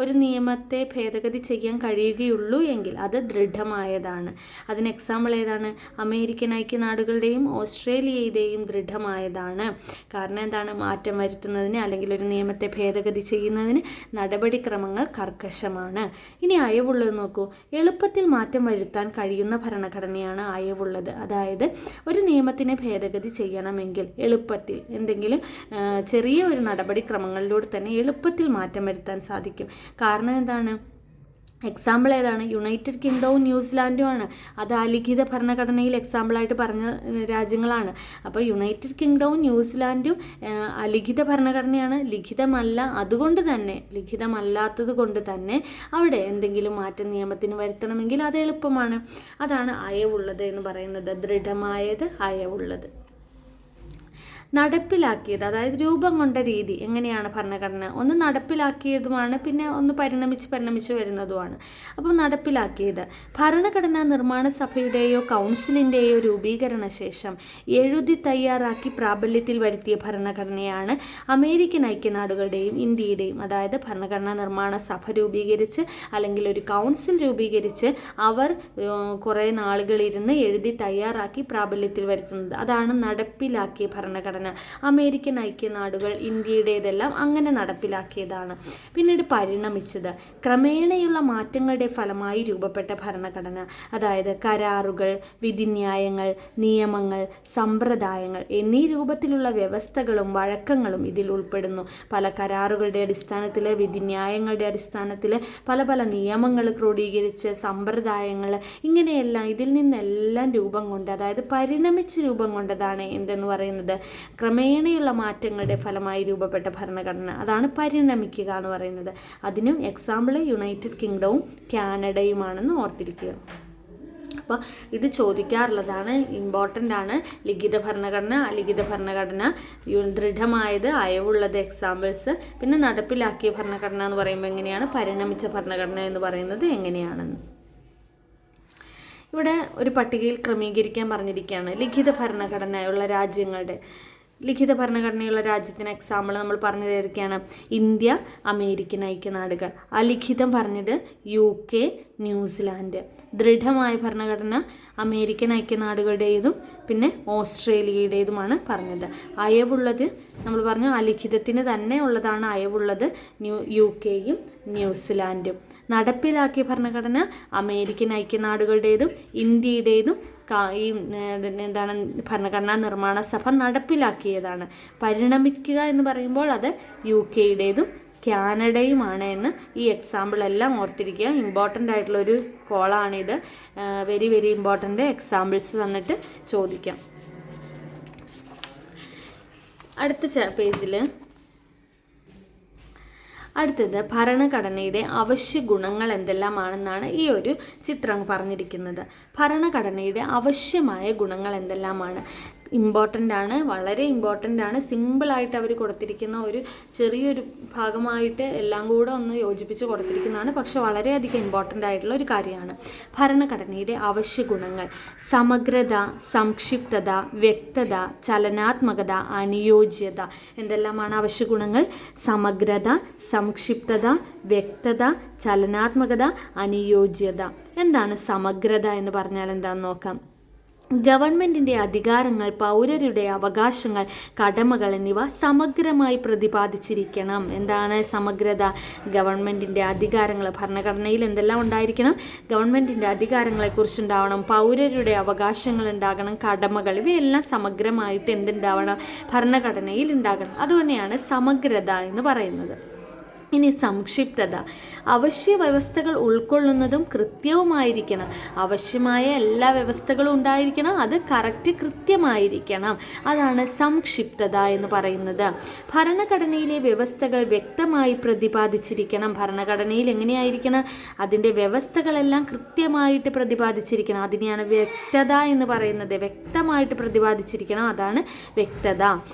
ഒരു നിയമത്തെ ഭേദഗതി ചെയ്യാൻ കഴിയുകയുള്ളൂ എങ്കിൽ അത് ദൃഢമായതാണ്. അതിന് എക്സാമ്പിൾ ഏതാണ്? അമേരിക്കൻ ഐക്യനാടുകളുടെയും ഓസ്ട്രേലിയയുടെയും ദൃഢമായതാണ്. കാരണം എന്താണ്? മാറ്റം വരുത്തുന്നതിന് അല്ലെങ്കിൽ ഒരു നിയമത്തെ ഭേദഗതി ചെയ്യുന്നതിന് നടപടിക്രമങ്ങൾ കർക്കശമാണ്. ഇനി അയവുള്ളത് നോക്കൂ. എളുപ്പത്തിൽ മാറ്റം വരുത്താൻ കഴിയുന്ന ഭരണഘടനയാണ് അയവുള്ളത്. അതായത് ഒരു നിയമത്തിനെ ഭേദഗതി ചെയ്യണമെങ്കിൽ എളുപ്പത്തിൽ എന്തെങ്കിലും ചെറിയ ഒരു നടപടിക്രമങ്ങളിലൂടെ തന്നെ എളുപ്പത്തിൽ മാറ്റം വരുത്താൻ സാധിക്കും. കാരണം എന്താണ്? എക്സാമ്പിൾ ഏതാണ്? യുണൈറ്റഡ് കിങ്ഡവും ന്യൂസിലാൻഡുമാണ്. അത് അലിഖിത ഭരണഘടനയിൽ എക്സാമ്പിളായിട്ട് പറഞ്ഞ രാജ്യങ്ങളാണ്. അപ്പോൾ യുണൈറ്റഡ് കിങ്ഡവും ന്യൂസിലാൻഡും അലിഖിത ഭരണഘടനയാണ്, ലിഖിതമല്ല. ലിഖിതമല്ലാത്തത് കൊണ്ട് തന്നെ അവിടെ എന്തെങ്കിലും മാറ്റം നിയമത്തിന് വരുത്തണമെങ്കിൽ അത് എളുപ്പമാണ്. അതാണ് അയവുള്ളത് എന്ന് പറയുന്നത്. ദൃഢമായത്, അയവുള്ളത്. നടപ്പിലാക്കിയത് അതായത് രൂപം കൊണ്ട രീതി എങ്ങനെയാണ്? ഭരണഘടന ഒന്ന് നടപ്പിലാക്കിയതുമാണ്, പിന്നെ ഒന്ന് പരിണമിച്ച് വരുന്നതുമാണ്. അപ്പോൾ നടപ്പിലാക്കിയത് ഭരണഘടനാ നിർമ്മാണ സഭയുടെയോ കൗൺസിലിൻ്റെയോ രൂപീകരണ ശേഷം എഴുതി തയ്യാറാക്കി പ്രാബല്യത്തിൽ വരുത്തിയ ഭരണഘടനയാണ് അമേരിക്കൻ ഐക്യനാടുകളുടെയും ഇന്ത്യയുടെയും. അതായത് ഭരണഘടനാ നിർമ്മാണ സഭ രൂപീകരിച്ച് അല്ലെങ്കിൽ ഒരു കൗൺസിൽ രൂപീകരിച്ച് അവർ കുറേ നാളുകളിരുന്ന് എഴുതി തയ്യാറാക്കി പ്രാബല്യത്തിൽ വരുത്തുന്നത്, അതാണ് നടപ്പിലാക്കിയ ഭരണഘടന. അമേരിക്കൻ ഐക്യനാടുകൾ, ഇന്ത്യയുടേതെല്ലാം അങ്ങനെ നടപ്പിലാക്കിയതാണ്. പിന്നീട് പരിണമിച്ചത് ക്രമേണയുള്ള മാറ്റങ്ങളുടെ ഫലമായി രൂപപ്പെട്ട ഭരണഘടന. അതായത് കരാറുകൾ, വിധിന്യായങ്ങൾ, നിയമങ്ങൾ, സമ്പ്രദായങ്ങൾ എന്നീ രൂപത്തിലുള്ള വ്യവസ്ഥകളും വഴക്കങ്ങളും ഇതിൽ ഉൾപ്പെടുന്നു. പല കരാറുകളുടെ അടിസ്ഥാനത്തിൽ, വിധിന്യായങ്ങളുടെ അടിസ്ഥാനത്തിൽ പല നിയമങ്ങൾ ക്രോഡീകരിച്ച് സമ്പ്രദായങ്ങൾ ഇങ്ങനെയെല്ലാം ഇതിൽ നിന്നെല്ലാം രൂപം കൊണ്ട്, അതായത് പരിണമിച്ച് രൂപം കൊണ്ടതാണ് എന്തെന്ന് പറയുന്നത് ക്രമേണയുള്ള മാറ്റങ്ങളുടെ ഫലമായി രൂപപ്പെട്ട ഭരണഘടന. അതാണ് പരിണമിക്കുക എന്ന് പറയുന്നത്. അതിനും എക്സാമ്പിൾ യുണൈറ്റഡ് കിങ്ഡവും കാനഡയുമാണെന്ന് ഓർത്തിരിക്കുക. അപ്പോൾ ഇത് ചോദിക്കാറുള്ളതാണ്, ഇമ്പോർട്ടൻ്റ് ആണ്. ലിഖിത ഭരണഘടന, അലിഖിത ഭരണഘടന, ദൃഢമായത്, അയവുള്ളത് എക്സാമ്പിൾസ്. പിന്നെ നടപ്പിലാക്കിയ ഭരണഘടന എന്ന് പറയുമ്പോൾ എങ്ങനെയാണ്, പരിണമിച്ച ഭരണഘടന എന്ന് പറയുന്നത് എങ്ങനെയാണെന്ന്. ഇവിടെ ഒരു പട്ടികയിൽ ക്രമീകരിക്കാൻ പറഞ്ഞിരിക്കുകയാണ് ലിഖിത ഭരണഘടനയുള്ള രാജ്യങ്ങളുടെ. ലിഖിത ഭരണഘടനയുള്ള രാജ്യത്തിന് എക്സാമ്പിൾ നമ്മൾ പറഞ്ഞത് ഏതൊക്കെയാണ്? India, American ഐക്യനാടുകൾ. അലിഖിതം പറഞ്ഞത് UK, ന്യൂസിലാൻഡ്. ദൃഢമായ ഭരണഘടന അമേരിക്കൻ ഐക്യനാടുകളുടേതും പിന്നെ ഓസ്ട്രേലിയയുടേതുമാണ് പറഞ്ഞത്. അയവുള്ളത് നമ്മൾ പറഞ്ഞു അലിഖിതത്തിന് തന്നെ ഉള്ളതാണ് അയവുള്ളത് UKയും ന്യൂസിലാൻഡും. നടപ്പിലാക്കിയ ഭരണഘടന അമേരിക്കൻ ഐക്യനാടുകളുടേതും ഇന്ത്യയുടേതും ഈ എന്താണ് ഭരണഘടനാ നിർമ്മാണ സഭ നടപ്പിലാക്കിയതാണ്. പരിണമിക്കുക എന്ന് പറയുമ്പോൾ അത് UKയുടേതും കാനഡയുമാണ് എന്ന് ഈ എക്സാമ്പിളെല്ലാം ഓർത്തിരിക്കുക. ഇമ്പോർട്ടൻ്റ് ആയിട്ടുള്ളൊരു കോളാണിത്. Very very important. എക്സാമ്പിൾസ് തന്നിട്ട് ചോദിക്കാം. അടുത്ത പേജിൽ അടുത്തത് ഭരണഘടനയുടെ അവശ്യ ഗുണങ്ങൾ എന്തെല്ലാമാണെന്നാണ് ഈ ഒരു ചിത്രം പറഞ്ഞിരിക്കുന്നത്. ഭരണഘടനയുടെ ആവശ്യമായ ഗുണങ്ങൾ എന്തെല്ലാമാണ്? ഇമ്പോർട്ടൻ്റ് ആണ്, വളരെ ഇമ്പോർട്ടൻ്റ് ആണ്. സിമ്പിളായിട്ട് അവർ കൊടുത്തിരിക്കുന്ന ഒരു ചെറിയൊരു ഭാഗമായിട്ട് എല്ലാം കൂടെ ഒന്ന് യോജിപ്പിച്ച് കൊടുത്തിരിക്കുന്നതാണ്. പക്ഷെ വളരെയധികം ഇമ്പോർട്ടൻ്റ് ആയിട്ടുള്ള ഒരു കാര്യമാണ്. ഭരണഘടനയുടെ അവശ്യ ഗുണങ്ങൾ: സമഗ്രത, സംക്ഷിപ്തത, വ്യക്തത, ചലനാത്മകത, അനുയോജ്യത. എന്തെല്ലാമാണ് അവശ്യ ഗുണങ്ങൾ? സമഗ്രത, സംക്ഷിപ്തത, വ്യക്തത, ചലനാത്മകത, അനുയോജ്യത. എന്താണ് സമഗ്രത എന്ന് പറഞ്ഞാൽ എന്താണെന്ന് നോക്കാം. ഗവൺമെൻറ്റിൻ്റെ അധികാരങ്ങൾ, പൗരരുടെ അവകാശങ്ങൾ, കടമകൾ എന്നിവ സമഗ്രമായി പ്രതിപാദിച്ചിരിക്കണം. എന്താണ് സമഗ്രത? ഗവൺമെൻറ്റിൻ്റെ അധികാരങ്ങൾ, ഭരണഘടനയിൽ എന്തെല്ലാം ഉണ്ടായിരിക്കണം? ഗവൺമെൻറ്റിൻ്റെ അധികാരങ്ങളെക്കുറിച്ചുണ്ടാവണം, പൗരരുടെ അവകാശങ്ങൾ ഉണ്ടാകണം, കടമകൾ, ഇവയെല്ലാം സമഗ്രമായിട്ട് എന്തുണ്ടാവണം? ഭരണഘടനയിൽ ഉണ്ടാകണം. അതുതന്നെയാണ് സമഗ്രത എന്ന് പറയുന്നത്. ഇനി സംക്ഷിപ്തത: അവശ്യ വ്യവസ്ഥകൾ ഉൾക്കൊള്ളുന്നതും കൃത്യവുമായിരിക്കണം. ആവശ്യമായ എല്ലാ വ്യവസ്ഥകളും ഉണ്ടായിരിക്കണം, അത് കറക്റ്റ് കൃത്യമായിരിക്കണം. അതാണ് സംക്ഷിപ്തത എന്ന് പറയുന്നത്. ഭരണഘടനയിലെ വ്യവസ്ഥകൾ വ്യക്തമായി പ്രതിപാദിച്ചിരിക്കണം. ഭരണഘടനയിൽ എങ്ങനെയായിരിക്കണം? അതിൻ്റെ വ്യവസ്ഥകളെല്ലാം കൃത്യമായിട്ട് പ്രതിപാദിച്ചിരിക്കണം. അതിനെയാണ് വ്യക്തത എന്ന് പറയുന്നത്. വ്യക്തമായിട്ട് പ്രതിപാദിച്ചിരിക്കണം, അതാണ് വ്യക്തത.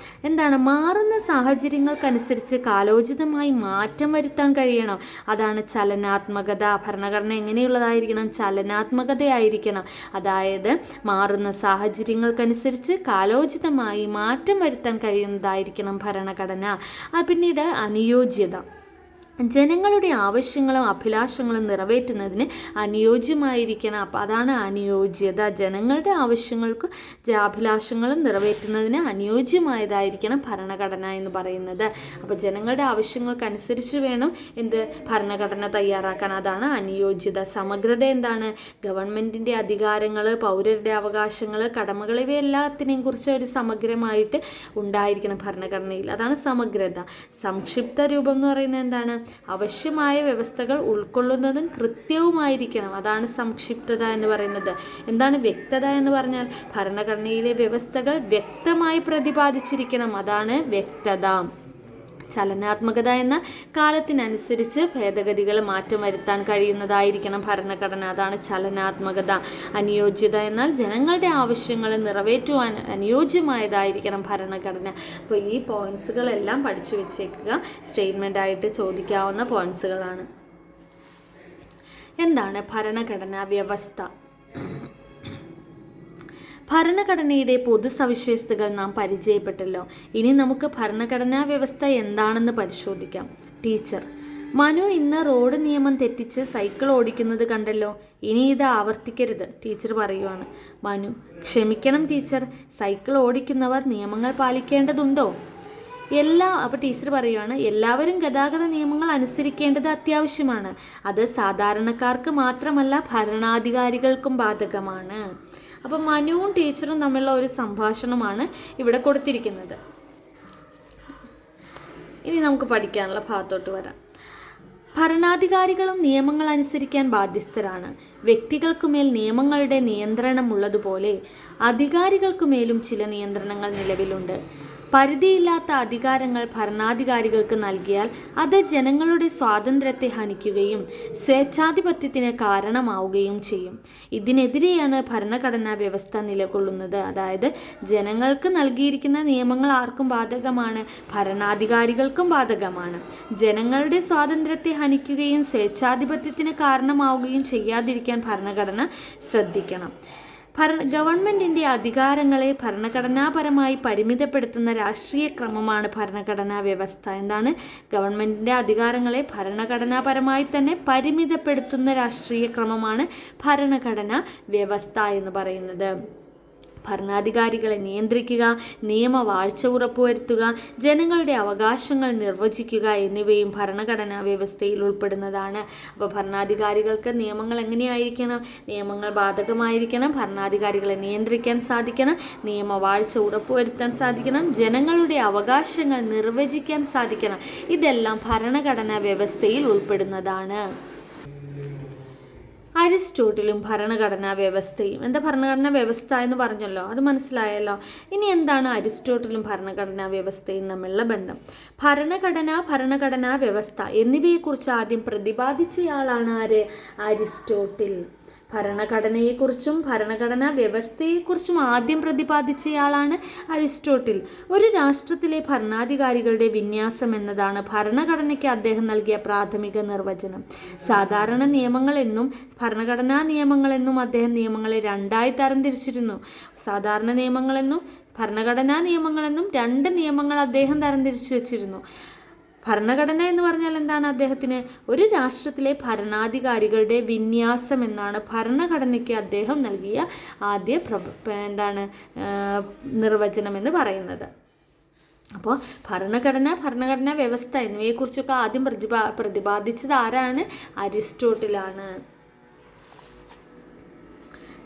എന്താണ്? മാറുന്ന സാഹചര്യങ്ങൾക്കനുസരിച്ച് കാലോചിതമായി മാറ്റം വരുത്താൻ കഴിയണം, അതാണ് ചലനാത്മകത. ഭരണഘടന എങ്ങനെയുള്ളതായിരിക്കണം? ചലനാത്മകതയായിരിക്കണം. അതായത് മാറുന്ന സാഹചര്യങ്ങൾക്കനുസരിച്ച് കാലോചിതമായി മാറ്റം വരുത്താൻ കഴിയുന്നതായിരിക്കണം ഭരണഘടന. പിന്നീട് അനുയോജ്യത: ജനങ്ങളുടെ ആവശ്യങ്ങളും അഭിലാഷങ്ങളും നിറവേറ്റുന്നതിന് അനുയോജ്യമായിരിക്കണം. അപ്പം അതാണ് അനുയോജ്യത. ജനങ്ങളുടെ ആവശ്യങ്ങൾക്കും അഭിലാഷങ്ങളും നിറവേറ്റുന്നതിന് അനുയോജ്യമായതായിരിക്കണം ഭരണഘടന എന്ന് പറയുന്നത്. അപ്പോൾ ജനങ്ങളുടെ ആവശ്യങ്ങൾക്കനുസരിച്ച് വേണം ഭരണഘടന തയ്യാറാക്കാൻ. അതാണ് അനുയോജ്യത. സമഗ്രത എന്താണ്? ഗവൺമെൻറ്റിൻ്റെ അധികാരങ്ങൾ, പൗരരുടെ അവകാശങ്ങൾ, കടമകൾ, ഇവയെല്ലാത്തിനെയും കുറിച്ച് ഒരു സമഗ്രമായിട്ട് ഉണ്ടായിരിക്കണം ഭരണഘടനയിൽ. അതാണ് സമഗ്രത. സംക്ഷിപ്ത രൂപം എന്ന് പറയുന്നത് എന്താണ്? ആവശ്യമായ വ്യവസ്ഥകൾ ഉൾക്കൊള്ളുന്നതും കൃത്യവുമായിരിക്കണം. അതാണ് സംക്ഷിപ്തത എന്ന് പറയുന്നത്. എന്താണ് വ്യക്തത എന്ന് പറഞ്ഞാൽ? ഭരണഘടനയിലെ വ്യവസ്ഥകൾ വ്യക്തമായി പ്രതിപാദിച്ചിരിക്കണം. അതാണ് വ്യക്തത. ചലനാത്മകത എന്ന കാലത്തിനനുസരിച്ച് ഭേദഗതികൾ മാറ്റം വരുത്താൻ കഴിയുന്നതായിരിക്കണം ഭരണഘടന. അതാണ് ചലനാത്മകത. അനുയോജ്യത എന്നാൽ ജനങ്ങളുടെ ആവശ്യങ്ങൾ നിറവേറ്റുവാൻ അനുയോജ്യമായതായിരിക്കണം ഭരണഘടന. അപ്പോൾ ഈ പോയിന്റ്സുകളെല്ലാം പഠിച്ചു വെച്ചേക്കുക. സ്റ്റേറ്റ്മെൻ്റ് ആയിട്ട് ചോദിക്കാവുന്ന പോയിന്റ്സുകളാണ്. എന്താണ് ഭരണഘടനാ വ്യവസ്ഥ? ഭരണഘടനയുടെ പൊതു സവിശേഷതകൾ നാം പരിചയപ്പെട്ടല്ലോ. ഇനി നമുക്ക് ഭരണഘടനാ വ്യവസ്ഥ എന്താണെന്ന് പരിശോധിക്കാം. ടീച്ചർ: മനു ഇന്ന് റോഡ് നിയമം തെറ്റിച്ച് സൈക്കിൾ ഓടിക്കുന്നത് കണ്ടല്ലോ, ഇനി ഇത് ആവർത്തിക്കരുത്. ടീച്ചർ പറയുവാണ്. മനു: ക്ഷമിക്കണം ടീച്ചർ, സൈക്കിൾ ഓടിക്കുന്നവർ നിയമങ്ങൾ പാലിക്കേണ്ടതുണ്ടോ? അപ്പോൾ ടീച്ചർ പറയുകയാണ്, എല്ലാവരും ഗതാഗത നിയമങ്ങൾ അനുസരിക്കേണ്ടത് അത്യാവശ്യമാണ്. അത് സാധാരണക്കാർക്ക് മാത്രമല്ല ഭരണാധികാരികൾക്കും ബാധകമാണ്. അപ്പം മനുവും ടീച്ചറും തമ്മിലുള്ള ഒരു സംഭാഷണമാണ് ഇവിടെ കൊടുത്തിരിക്കുന്നത്. ഇനി നമുക്ക് പഠിക്കാനുള്ള ഭാഗത്തോട്ട് വരാം. ഭരണാധികാരികളും നിയമങ്ങൾ അനുസരിക്കാൻ ബാധ്യസ്ഥരാണ്. വ്യക്തികൾക്കുമേൽ നിയമങ്ങളുടെ നിയന്ത്രണം ഉള്ളതുപോലെ അധികാരികൾക്കുമേലും ചില നിയന്ത്രണങ്ങൾ നിലവിലുണ്ട്. പരിധിയില്ലാത്ത അധികാരങ്ങൾ ഭരണാധികാരികൾക്ക് നൽകിയാൽ അത് ജനങ്ങളുടെ സ്വാതന്ത്ര്യത്തെ ഹനിക്കുകയും സ്വേച്ഛാധിപത്യത്തിന് കാരണമാവുകയും ചെയ്യും. ഇതിനെതിരെയാണ് ഭരണഘടനാ വ്യവസ്ഥ നിലകൊള്ളുന്നത്. അതായത് ജനങ്ങൾക്ക് നൽകിയിരിക്കുന്ന നിയമങ്ങൾ ആർക്കും ബാധകമാണ്? ഭരണാധികാരികൾക്കും ബാധകമാണ്. ജനങ്ങളുടെ സ്വാതന്ത്ര്യത്തെ ഹനിക്കുകയും സ്വേച്ഛാധിപത്യത്തിന് കാരണമാവുകയും ചെയ്യാതിരിക്കാൻ ഭരണഘടന ശ്രദ്ധിക്കണം. ഗവൺമെൻറ്റിൻ്റെ അധികാരങ്ങളെ ഭരണഘടനാപരമായി പരിമിതപ്പെടുത്തുന്ന രാഷ്ട്രീയ ക്രമമാണ് ഭരണഘടനാ വ്യവസ്ഥ. എന്താണ്? ഗവൺമെൻറ്റിൻ്റെ അധികാരങ്ങളെ ഭരണഘടനാപരമായി തന്നെ പരിമിതപ്പെടുത്തുന്ന രാഷ്ട്രീയ ക്രമമാണ് ഭരണഘടനാ വ്യവസ്ഥ എന്ന് പറയുന്നത്. ഭരണാധികാരികളെ നിയന്ത്രിക്കുക, നിയമവാഴ്ച ഉറപ്പുവരുത്തുക, ജനങ്ങളുടെ അവകാശങ്ങൾ നിർവചിക്കുക എന്നിവയും ഭരണഘടനാ വ്യവസ്ഥയിൽ ഉൾപ്പെടുന്നതാണ്. അപ്പോൾ ഭരണാധികാരികൾക്ക് നിയമങ്ങൾ എങ്ങനെയായിരിക്കണം? നിയമങ്ങൾ ബാധകമായിരിക്കണം, ഭരണാധികാരികളെ നിയന്ത്രിക്കാൻ സാധിക്കണം, നിയമവാഴ്ച ഉറപ്പുവരുത്താൻ സാധിക്കണം, ജനങ്ങളുടെ അവകാശങ്ങൾ നിർവചിക്കാൻ സാധിക്കണം. ഇതെല്ലാം ഭരണഘടനാ വ്യവസ്ഥയിൽ ഉൾപ്പെടുന്നതാണ്. അരിസ്റ്റോട്ടിലും ഭരണഘടനാ വ്യവസ്ഥയും. എന്താ ഭരണഘടനാ വ്യവസ്ഥ എന്ന് പറഞ്ഞല്ലോ, അത് മനസ്സിലായല്ലോ. ഇനി എന്താണ് അരിസ്റ്റോട്ടിലും ഭരണഘടനാ വ്യവസ്ഥയും തമ്മിലുള്ള ബന്ധം? ഭരണഘടനാ വ്യവസ്ഥ എന്നിവയെക്കുറിച്ച് ആദ്യം പ്രതിപാദിച്ചയാളാണ് ആര്? അരിസ്റ്റോട്ടിൽ. ഭരണഘടനയെക്കുറിച്ചും ഭരണഘടനാ വ്യവസ്ഥയെക്കുറിച്ചും ആദ്യം പ്രതിപാദിച്ചയാളാണ് അരിസ്റ്റോട്ടിൽ. ഒരു രാഷ്ട്രത്തിലെ ഭരണാധികാരികളുടെ വിന്യാസം എന്നതാണ് ഭരണഘടനയ്ക്ക് അദ്ദേഹം നൽകിയ പ്രാഥമിക നിർവചനം. സാധാരണ നിയമങ്ങളെന്നും ഭരണഘടനാ നിയമങ്ങളെന്നും അദ്ദേഹം നിയമങ്ങളെ രണ്ടായി തരംതിരിച്ചിരുന്നു. സാധാരണ നിയമങ്ങളെന്നും ഭരണഘടനാ നിയമങ്ങളെന്നും രണ്ട് നിയമങ്ങൾ അദ്ദേഹം തരംതിരിച്ചു വച്ചിരുന്നു. ഭരണഘടന എന്ന് പറഞ്ഞാൽ എന്താണ്? അദ്ദേഹത്തിന് ഒരു രാഷ്ട്രത്തിലെ ഭരണാധികാരികളുടെ വിന്യാസം എന്നാണ് ഭരണഘടനയ്ക്ക് അദ്ദേഹം നൽകിയ ആദ്യ നിർവചനം എന്ന് പറയുന്നത്. അപ്പോൾ ഭരണഘടനാ വ്യവസ്ഥ എന്നിവയെക്കുറിച്ചൊക്കെ ആദ്യം പ്രതിപാദിച്ചത് ആരാണ്? അരിസ്റ്റോട്ടിലാണ്.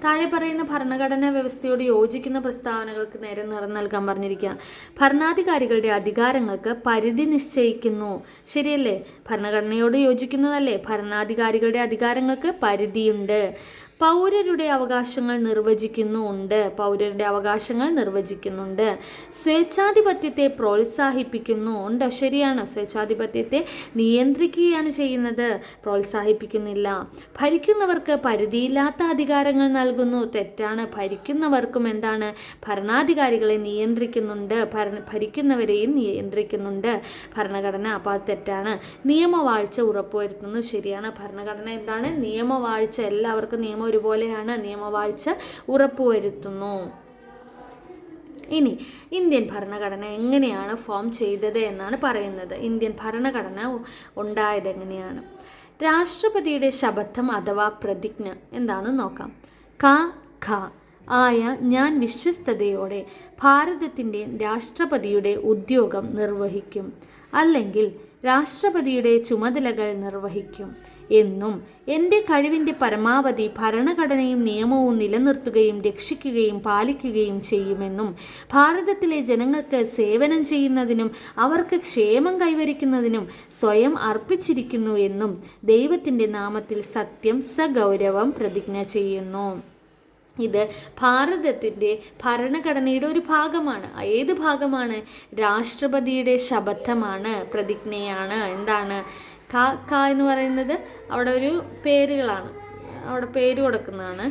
താഴെ പറയുന്ന ഭരണഘടനാ വ്യവസ്ഥയോട് യോജിക്കുന്ന പ്രസ്താവനകൾക്ക് നേരെ നിറം നൽകാൻ പറഞ്ഞിരിക്കുക. ഭരണാധികാരികളുടെ അധികാരങ്ങൾക്ക് പരിധി നിശ്ചയിക്കുന്നു. ശരിയല്ലേ? ഭരണഘടനയോട് യോജിക്കുന്നതല്ലേ? ഭരണാധികാരികളുടെ അധികാരങ്ങൾക്ക് പരിധിയുണ്ട്. പൗരരുടെ അവകാശങ്ങൾ നിർവചിക്കുന്നുണ്ട്. സ്വേച്ഛാധിപത്യത്തെ പ്രോത്സാഹിപ്പിക്കുന്നു. ഉണ്ട്, ശരിയാണ്. സ്വേച്ഛാധിപത്യത്തെ നിയന്ത്രിക്കുകയാണ് ചെയ്യുന്നത്, പ്രോത്സാഹിപ്പിക്കുന്നില്ല. ഭരിക്കുന്നവർക്ക് പരിധിയില്ലാത്ത അധികാരങ്ങൾ നൽകുന്നു. തെറ്റാണ്. ഭരിക്കുന്നവർക്കും എന്താണ്? ഭരണാധികാരികളെ നിയന്ത്രിക്കുന്നുണ്ട്, ഭരിക്കുന്നവരെയും നിയന്ത്രിക്കുന്നുണ്ട് ഭരണഘടന. അപ്പോൾ അത് തെറ്റാണ്. നിയമവാഴ്ച ഉറപ്പുവരുത്തുന്നു. ശരിയാണ്. ഭരണഘടന എന്താണ്? നിയമവാഴ്ച. എല്ലാവർക്കും നിയമം ഒരുപോലെയാണ്. നിയമവാഴ്ച ഉറപ്പുവരുത്തുന്നു. ഇനി ഇന്ത്യൻ ഭരണഘടന എങ്ങനെയാണ് ഫോം ചെയ്തത് എന്നാണ് പറയുന്നത്. ഇന്ത്യൻ ഭരണഘടന ഉണ്ടായത് എങ്ങനെയാണ്? രാഷ്ട്രപതിയുടെ ശപഥം അഥവാ പ്രതിജ്ഞ എന്താണെന്ന് നോക്കാം. ഖ ആയ ഞാൻ വിശ്വസ്തയോടെ ഭാരതത്തിൻ്റെ രാഷ്ട്രപതിയുടെ ഉദ്യോഗം നിർവഹിക്കും, അല്ലെങ്കിൽ രാഷ്ട്രപതിയുടെ ചുമതലകൾ നിർവഹിക്കും എന്നും എൻ്റെ കഴിവിൻ്റെ പരമാവധി ഭരണഘടനയും നിയമവും നിലനിർത്തുകയും രക്ഷിക്കുകയും പാലിക്കുകയും ചെയ്യുമെന്നും ഭാരതത്തിലെ ജനങ്ങൾക്ക് സേവനം ചെയ്യുന്നതിനും അവർക്ക് ക്ഷേമം കൈവരിക്കുന്നതിനും സ്വയം അർപ്പിച്ചിരിക്കുന്നു എന്നും ദൈവത്തിൻ്റെ നാമത്തിൽ സത്യം സഗൗരവം പ്രതിജ്ഞ ചെയ്യുന്നു. ഇത് ഭാരതത്തിൻ്റെ ഭരണഘടനയുടെ ഒരു ഭാഗമാണ്. ഏത് ഭാഗമാണ്? രാഷ്ട്രപതിയുടെ ശപഥമാണ്, പ്രതിജ്ഞയാണ്. എന്താണ്? ക എന്ന് പറയുന്നത് അവിടെ ഒരു പേരുകളാണ്, അവിടെ പേര് കൊടുക്കുന്നതാണ്.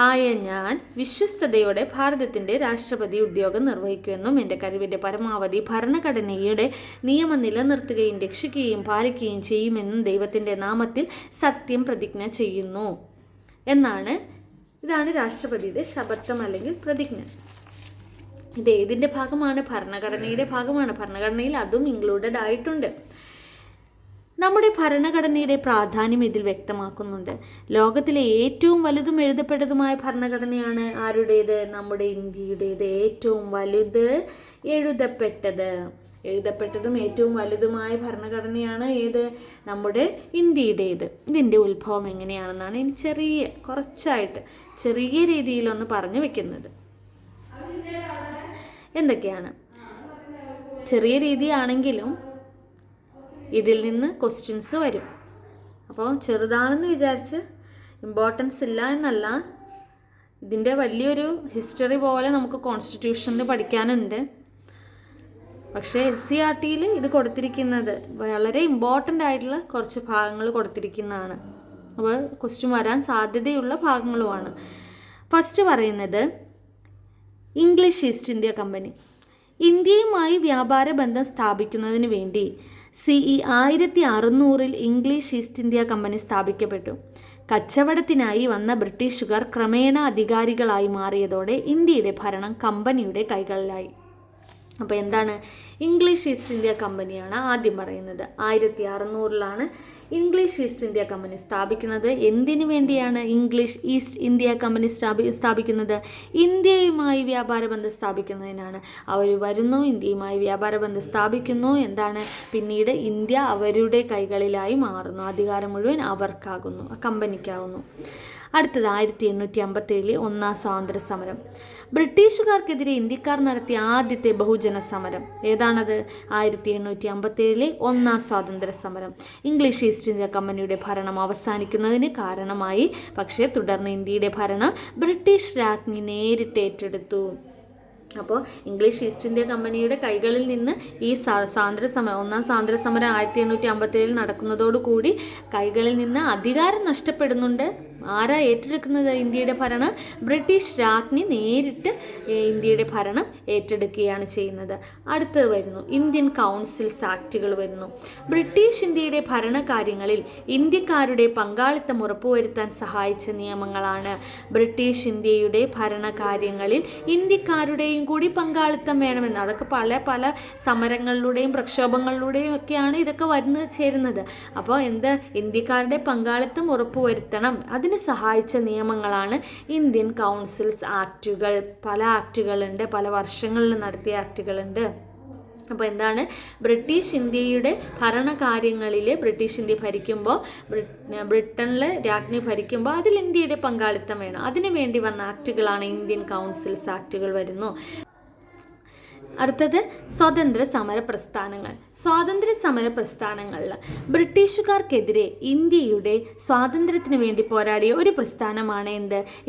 ആയ ഞാൻ വിശ്വസ്തയോടെ ഭാരതത്തിൻ്റെ രാഷ്ട്രപതി ഉദ്യോഗം നിർവഹിക്കുമെന്നും എൻ്റെ കഴിവിൻ്റെ പരമാവധി ഭരണഘടനയുടെ നിയമം നിലനിർത്തുകയും രക്ഷിക്കുകയും പാലിക്കുകയും ചെയ്യുമെന്നും ദൈവത്തിൻ്റെ നാമത്തിൽ സത്യം പ്രതിജ്ഞ ചെയ്യുന്നു എന്നാണ്. ഇതാണ് രാഷ്ട്രപതിയുടെ ശപഥം അല്ലെങ്കിൽ പ്രതിജ്ഞ. ഇത് ഏതിൻ്റെ ഭാഗമാണ്? ഭരണഘടനയുടെ ഭാഗമാണ്. ഭരണഘടനയിൽ അതും ഇൻക്ലൂഡഡ് ആയിട്ടുണ്ട്. നമ്മുടെ ഭരണഘടനയുടെ പ്രാധാന്യം ഇതിൽ വ്യക്തമാക്കുന്നുണ്ട്. ലോകത്തിലെ ഏറ്റവും വലുതും എഴുതപ്പെട്ടതുമായ ഭരണഘടനയാണ് ആരുടേത്? നമ്മുടെ ഇന്ത്യയുടേത്. ഏറ്റവും വലുത് എഴുതപ്പെട്ടതും ഏറ്റവും വലുതുമായ ഭരണഘടനയാണ് ഏത്? നമ്മുടെ ഇന്ത്യയുടേത്. ഇതിൻ്റെ ഉത്ഭവം എങ്ങനെയാണെന്നാണ് ഇനി ചെറിയ രീതിയിലൊന്ന് പറഞ്ഞു വെക്കുന്നത്. എന്തൊക്കെയാണ്? ചെറിയ രീതിയാണെങ്കിലും ഇതിൽ നിന്ന് ക്വസ്റ്റ്യൻസ് വരും. അപ്പോൾ ചെറുതാണെന്ന് വിചാരിച്ച് ഇമ്പോർട്ടൻസ് ഇല്ല എന്നല്ല. ഇതിൻ്റെ വലിയൊരു ഹിസ്റ്ററി പോലെ നമുക്ക് കോൺസ്റ്റിറ്റ്യൂഷനിൽ പഠിക്കാനുണ്ട്. പക്ഷേ SCERTയിൽ ഇത് കൊടുത്തിരിക്കുന്നത് വളരെ ഇമ്പോർട്ടൻ്റ് ആയിട്ടുള്ള കുറച്ച് ഭാഗങ്ങൾ കൊടുത്തിരിക്കുന്നതാണ്. അപ്പോൾ ക്വസ്റ്റ്യൻ വരാൻ സാധ്യതയുള്ള ഭാഗങ്ങളുമാണ്. ഫസ്റ്റ് പറയുന്നത് ഇംഗ്ലീഷ് ഈസ്റ്റ് ഇന്ത്യ കമ്പനി. ഇന്ത്യയുമായി വ്യാപാര ബന്ധം സ്ഥാപിക്കുന്നതിന് വേണ്ടി CE 1600 English east India company സ്ഥാപിക്കപ്പെട്ടു. കച്ചവടത്തിനായി വന്ന ബ്രിട്ടീഷുകാർ ക്രമേണ അധികാരികളായി മാറിയതോടെ ഇന്ത്യയുടെ ഭരണം കമ്പനിയുടെ കൈകളിലായി. അപ്പോൾ എന്താണ്? ഇംഗ്ലീഷ് ഈസ്റ്റ് ഇന്ത്യ കമ്പനിയാണ് ആദ്യം പറയുന്നത്. 1600 ഇംഗ്ലീഷ് ഈസ്റ്റ് ഇന്ത്യ കമ്പനി സ്ഥാപിക്കുന്നത്. എന്തിനു വേണ്ടിയാണ് ഇംഗ്ലീഷ് ഈസ്റ്റ് ഇന്ത്യ കമ്പനി സ്ഥാപിക്കുന്നത്? ഇന്ത്യയുമായി വ്യാപാര ബന്ധം സ്ഥാപിക്കുന്നതിനാണ്. അവർ വരുന്നു, ഇന്ത്യയുമായി വ്യാപാര ബന്ധം സ്ഥാപിക്കുന്നു. എന്താണ്? പിന്നീട് ഇന്ത്യ അവരുടെ കൈകളിലായി മാറുന്നു. അധികാരം മുഴുവൻ അവർക്കാകുന്നു, കമ്പനിക്കാകുന്നു. അടുത്തത് 1857 ഒന്നാം സ്വാതന്ത്ര്യ സമരം. ബ്രിട്ടീഷുകാർക്കെതിരെ ഇന്ത്യക്കാർ നടത്തിയ ആദ്യത്തെ ബഹുജന സമരം ഏതാണത്? 1857 ഒന്നാം സ്വാതന്ത്ര്യ സമരം. ഇംഗ്ലീഷ് ഈസ്റ്റ് ഇന്ത്യ കമ്പനിയുടെ ഭരണം അവസാനിക്കുന്നതിന് കാരണമായി. പക്ഷേ തുടർന്ന് ഇന്ത്യയുടെ ഭരണം ബ്രിട്ടീഷ് രാജ്ഞി നേരിട്ട് ഏറ്റെടുത്തു. അപ്പോൾ ഇംഗ്ലീഷ് ഈസ്റ്റ് ഇന്ത്യ കമ്പനിയുടെ കൈകളിൽ നിന്ന് ഈ ഒന്നാം സ്വാതന്ത്ര്യ സമരം 1857 നടക്കുന്നതോടുകൂടി കൈകളിൽ നിന്ന് അധികാരം നഷ്ടപ്പെടുന്നുണ്ട്. ആരാ ഏറ്റെടുക്കുന്നത് ഇന്ത്യയുടെ ഭരണം? ബ്രിട്ടീഷ് രാജ്ഞി നേരിട്ട് ഇന്ത്യയുടെ ഭരണം ഏറ്റെടുക്കുകയാണ് ചെയ്യുന്നത്. അടുത്തത് വരുന്നു ഇന്ത്യൻ കൗൺസിൽസ് ആക്റ്റുകൾ വരുന്നു. ബ്രിട്ടീഷ് ഇന്ത്യയുടെ ഭരണകാര്യങ്ങളിൽ ഇന്ത്യക്കാരുടെ പങ്കാളിത്തം ഉറപ്പുവരുത്താൻ സഹായിച്ച നിയമങ്ങളാണ്. ബ്രിട്ടീഷ് ഇന്ത്യയുടെ ഭരണകാര്യങ്ങളിൽ ഇന്ത്യക്കാരുടെയും കൂടി പങ്കാളിത്തം വേണമെന്ന്, അതൊക്കെ പല സമരങ്ങളിലൂടെയും പ്രക്ഷോഭങ്ങളിലൂടെയും ഒക്കെയാണ് ഇതൊക്കെ ചേരുന്നത്. അപ്പോൾ ഇന്ത്യക്കാരുടെ പങ്കാളിത്തം ഉറപ്പുവരുത്തണം, അതിന് സഹായിച്ച നിയമങ്ങളാണ് ഇന്ത്യൻ കൗൺസിൽസ് ആക്റ്റുകൾ. പല ആക്റ്റുകളുണ്ട്, പല വർഷങ്ങളിൽ നടത്തിയ ആക്റ്റുകളുണ്ട്. അപ്പോൾ എന്താണ്? ബ്രിട്ടീഷ് ഇന്ത്യയുടെ ഭരണകാര്യങ്ങളിൽ ബ്രിട്ടീഷ് ഇന്ത്യ ഭരിക്കുമ്പോൾ, ബ്രിട്ടനിൽ രാജ്ഞി ഭരിക്കുമ്പോൾ അതിൽ ഇന്ത്യയുടെ പങ്കാളിത്തം വേണം. അതിനു വേണ്ടി വന്ന ആക്റ്റുകളാണ് ഇന്ത്യൻ കൗൺസിൽസ് ആക്റ്റുകൾ വരുന്നു. അടുത്തത് സ്വാതന്ത്ര്യ സമര പ്രസ്ഥാനങ്ങൾ. സ്വാതന്ത്ര്യ സമര പ്രസ്ഥാനങ്ങളിൽ ബ്രിട്ടീഷുകാർക്കെതിരെ ഇന്ത്യയുടെ സ്വാതന്ത്ര്യത്തിന് വേണ്ടി പോരാടിയ ഒരു പ്രസ്ഥാനമാണ്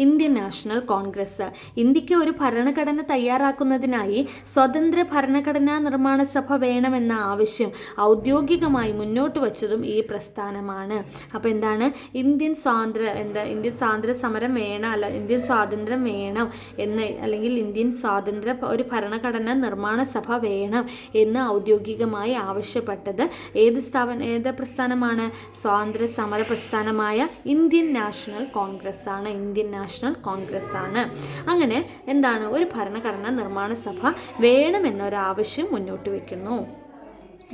ഇന്ത്യൻ നാഷണൽ കോൺഗ്രസ്. ഇന്ത്യക്ക് ഒരു ഭരണഘടന തയ്യാറാക്കുന്നതിനായി സ്വതന്ത്ര ഭരണഘടനാ നിർമ്മാണ സഭ വേണമെന്ന ആവശ്യം ഔദ്യോഗികമായി മുന്നോട്ട് വച്ചതും ഈ പ്രസ്ഥാനമാണ്. അപ്പോൾ എന്താണ്? ഇന്ത്യൻ സ്വാതന്ത്ര്യ സമരം വേണം, ഇന്ത്യൻ സ്വാതന്ത്ര്യം വേണം എന്ന്, അല്ലെങ്കിൽ ഇന്ത്യൻ സ്വാതന്ത്ര്യ ഒരു ഭരണഘടന നിർമ്മാണ സഭ വേണം എന്ന് ഔദ്യോഗികമായി ആവശ്യപ്പെട്ടത് ഏത് പ്രസ്ഥാനമാണ്? സ്വാതന്ത്ര്യ സമര പ്രസ്ഥാനമായ ഇന്ത്യൻ നാഷണൽ കോൺഗ്രസ് ആണ്. അങ്ങനെ എന്താണ്? ഒരു ഭരണഘടനാ നിർമ്മാണ സഭ വേണമെന്നൊരാവശ്യം മുന്നോട്ട് വയ്ക്കുന്നു.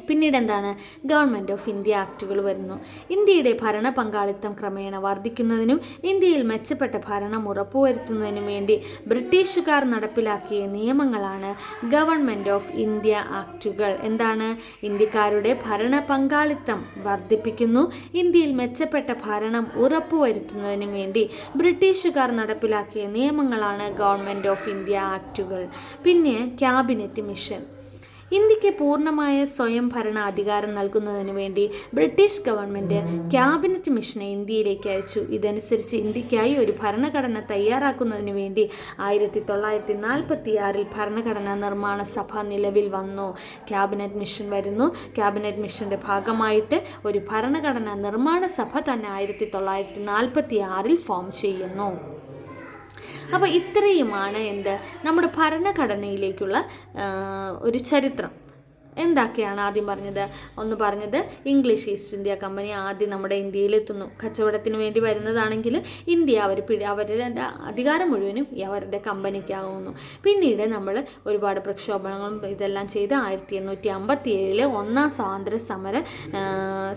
പിന്നീട് എന്താണ്? ഗവൺമെൻറ് ഓഫ് ഇന്ത്യ ആക്റ്റുകൾ വരുന്നു. ഇന്ത്യയുടെ ഭരണ പങ്കാളിത്തം ക്രമേണ വർദ്ധിക്കുന്നതിനും ഇന്ത്യയിൽ മെച്ചപ്പെട്ട ഭരണം ഉറപ്പുവരുത്തുന്നതിനും വേണ്ടി ബ്രിട്ടീഷുകാർ നടപ്പിലാക്കിയ നിയമങ്ങളാണ് ഗവൺമെൻറ് ഓഫ് ഇന്ത്യ ആക്റ്റുകൾ. എന്താണ്? ഇന്ത്യക്കാരുടെ ഭരണ പങ്കാളിത്തം വർദ്ധിപ്പിക്കുന്നു, ഇന്ത്യയിൽ മെച്ചപ്പെട്ട ഭരണം ഉറപ്പുവരുത്തുന്നതിനും വേണ്ടി ബ്രിട്ടീഷുകാർ നടപ്പിലാക്കിയ നിയമങ്ങളാണ് ഗവൺമെൻറ് ഓഫ് ഇന്ത്യ ആക്റ്റുകൾ. പിന്നെ ക്യാബിനറ്റ് മിഷൻ. ഇന്ത്യക്ക് പൂർണ്ണമായ സ്വയം ഭരണ അധികാരം നൽകുന്നതിന് വേണ്ടി ബ്രിട്ടീഷ് ഗവൺമെൻറ് ക്യാബിനറ്റ് മിഷനെ ഇന്ത്യയിലേക്ക് അയച്ചു. ഇതനുസരിച്ച് ഇന്ത്യക്കായി ഒരു ഭരണഘടന തയ്യാറാക്കുന്നതിന് വേണ്ടി 1946 ഭരണഘടനാ നിർമ്മാണ സഭ നിലവിൽ വന്നു. ക്യാബിനറ്റ് മിഷൻ വരുന്നു. ക്യാബിനറ്റ് മിഷൻ്റെ ഭാഗമായിട്ട് ഒരു ഭരണഘടനാ നിർമ്മാണ സഭ തന്നെ 1946 ഫോം ചെയ്യുന്നു. അപ്പോൾ ഇത്രയുമാണ് നമ്മുടെ ഭരണഘടനയിലേക്കുള്ള ഒരു ചരിത്രം. എന്തൊക്കെയാണ് ആദ്യം പറഞ്ഞത്? ഇംഗ്ലീഷ് ഈസ്റ്റ് ഇന്ത്യ കമ്പനി ആദ്യം നമ്മുടെ ഇന്ത്യയിലെത്തുന്നു. കച്ചവടത്തിന് വേണ്ടി വരുന്നതാണെങ്കിൽ ഇന്ത്യ അവരുടെ അധികാരം മുഴുവനും അവരുടെ കമ്പനിക്കാവുന്നു. പിന്നീട് നമ്മൾ ഒരുപാട് പ്രക്ഷോഭങ്ങളും ഇതെല്ലാം ചെയ്ത് 1857 ഒന്നാം സ്വാതന്ത്ര്യ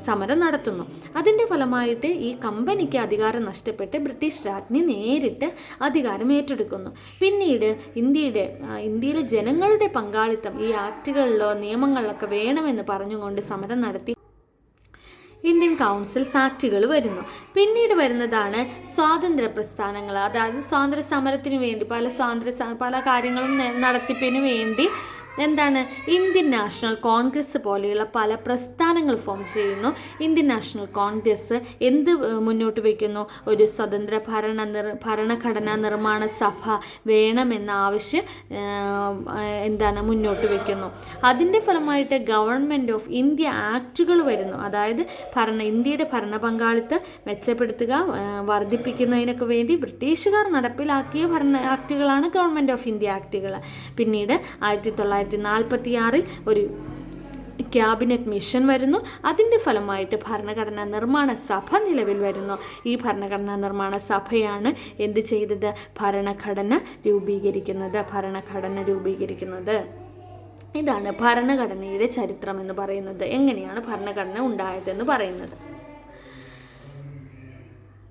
സമരം നടത്തുന്നു. അതിൻ്റെ ഫലമായിട്ട് ഈ കമ്പനിക്ക് അധികാരം നഷ്ടപ്പെട്ട് ബ്രിട്ടീഷ് രാജ്ഞി നേരിട്ട് അധികാരം ഏറ്റെടുക്കുന്നു. പിന്നീട് ഇന്ത്യയിലെ ജനങ്ങളുടെ പങ്കാളിത്തം ഈ ആക്റ്റുകളിലോ നിയമങ്ങളിലൊക്കെ വേണമെന്ന് പറഞ്ഞുകൊണ്ട് സമരം നടത്തി ഇന്ത്യൻ കൗൺസിൽസ് ആക്റ്റുകൾ വരുന്നു. പിന്നീട് വരുന്നതാണ് സ്വാതന്ത്ര്യ പ്രസ്ഥാനങ്ങൾ. അതായത് സ്വാതന്ത്ര്യ സമരത്തിന് വേണ്ടി പല കാര്യങ്ങളും നടത്തിപ്പിന് വേണ്ടി ഇന്ത്യൻ നാഷണൽ കോൺഗ്രസ് പോലെയുള്ള പല പ്രസ്ഥാനങ്ങൾ ഫോം ചെയ്യുന്നു. ഇന്ത്യൻ നാഷണൽ കോൺഗ്രസ് മുന്നോട്ട് വയ്ക്കുന്നു? ഒരു സ്വതന്ത്ര ഭരണഘടനാ നിർമ്മാണ സഭ വേണമെന്ന ആവശ്യം മുന്നോട്ട് വയ്ക്കുന്നു. അതിൻ്റെ ഫലമായിട്ട് ഗവൺമെൻറ് ഓഫ് ഇന്ത്യ ആക്റ്റുകൾ വരുന്നു. അതായത് ഇന്ത്യയുടെ ഭരണ പങ്കാളിത്തം മെച്ചപ്പെടുത്തുക, വർദ്ധിപ്പിക്കുന്നതിനൊക്കെ വേണ്ടി ബ്രിട്ടീഷുകാർ നടപ്പിലാക്കിയ ആക്റ്റുകളാണ് ഗവൺമെൻറ് ഓഫ് ഇന്ത്യ ആക്റ്റുകൾ. പിന്നീട് 1946 ക്യാബിനറ്റ് മിഷൻ വരുന്നു. അതിൻ്റെ ഫലമായിട്ട് ഭരണഘടനാ നിർമ്മാണ സഭ നിലവിൽ വരുന്നു. ഈ ഭരണഘടനാ നിർമ്മാണ സഭയാണ് എന്ത് ചെയ്തത്? ഭരണഘടന രൂപീകരിക്കുന്നത്. ഇതാണ് ഭരണഘടനയുടെ ചരിത്രം എന്ന് പറയുന്നത്. എങ്ങനെയാണ് ഭരണഘടന ഉണ്ടായതെന്ന് പറയുന്നത്.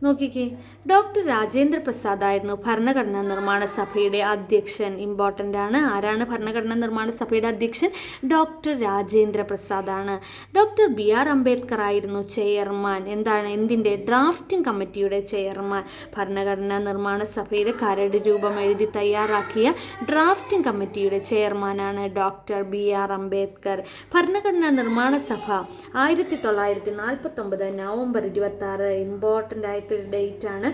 നോക്കിക്കേ, ഡോക്ടർ രാജേന്ദ്ര പ്രസാദ് ആയിരുന്നു ഭരണഘടനാ നിർമ്മാണ സഭയുടെ അധ്യക്ഷൻ. ഇമ്പോർട്ടൻ്റ് ആണ്. ആരാണ് ഭരണഘടനാ നിർമ്മാണ സഭയുടെ അധ്യക്ഷൻ? ഡോക്ടർ രാജേന്ദ്ര പ്രസാദ് ആണ്. ഡോക്ടർ BR അംബേദ്കർ ആയിരുന്നു ചെയർമാൻ. എന്തിൻ്റെ? ഡ്രാഫ്റ്റിംഗ് കമ്മിറ്റിയുടെ ചെയർമാൻ. ഭരണഘടനാ നിർമ്മാണ സഭയുടെ കരട് രൂപം എഴുതി തയ്യാറാക്കിയ ഡ്രാഫ്റ്റിംഗ് കമ്മിറ്റിയുടെ ചെയർമാനാണ് ഡോക്ടർ BR അംബേദ്കർ. ഭരണഘടനാ നിർമ്മാണ സഭ 1949 നവംബർ 26. ഇമ്പോർട്ടൻ്റ് ആയിട്ടൊരു ഡേറ്റ് ആണ്.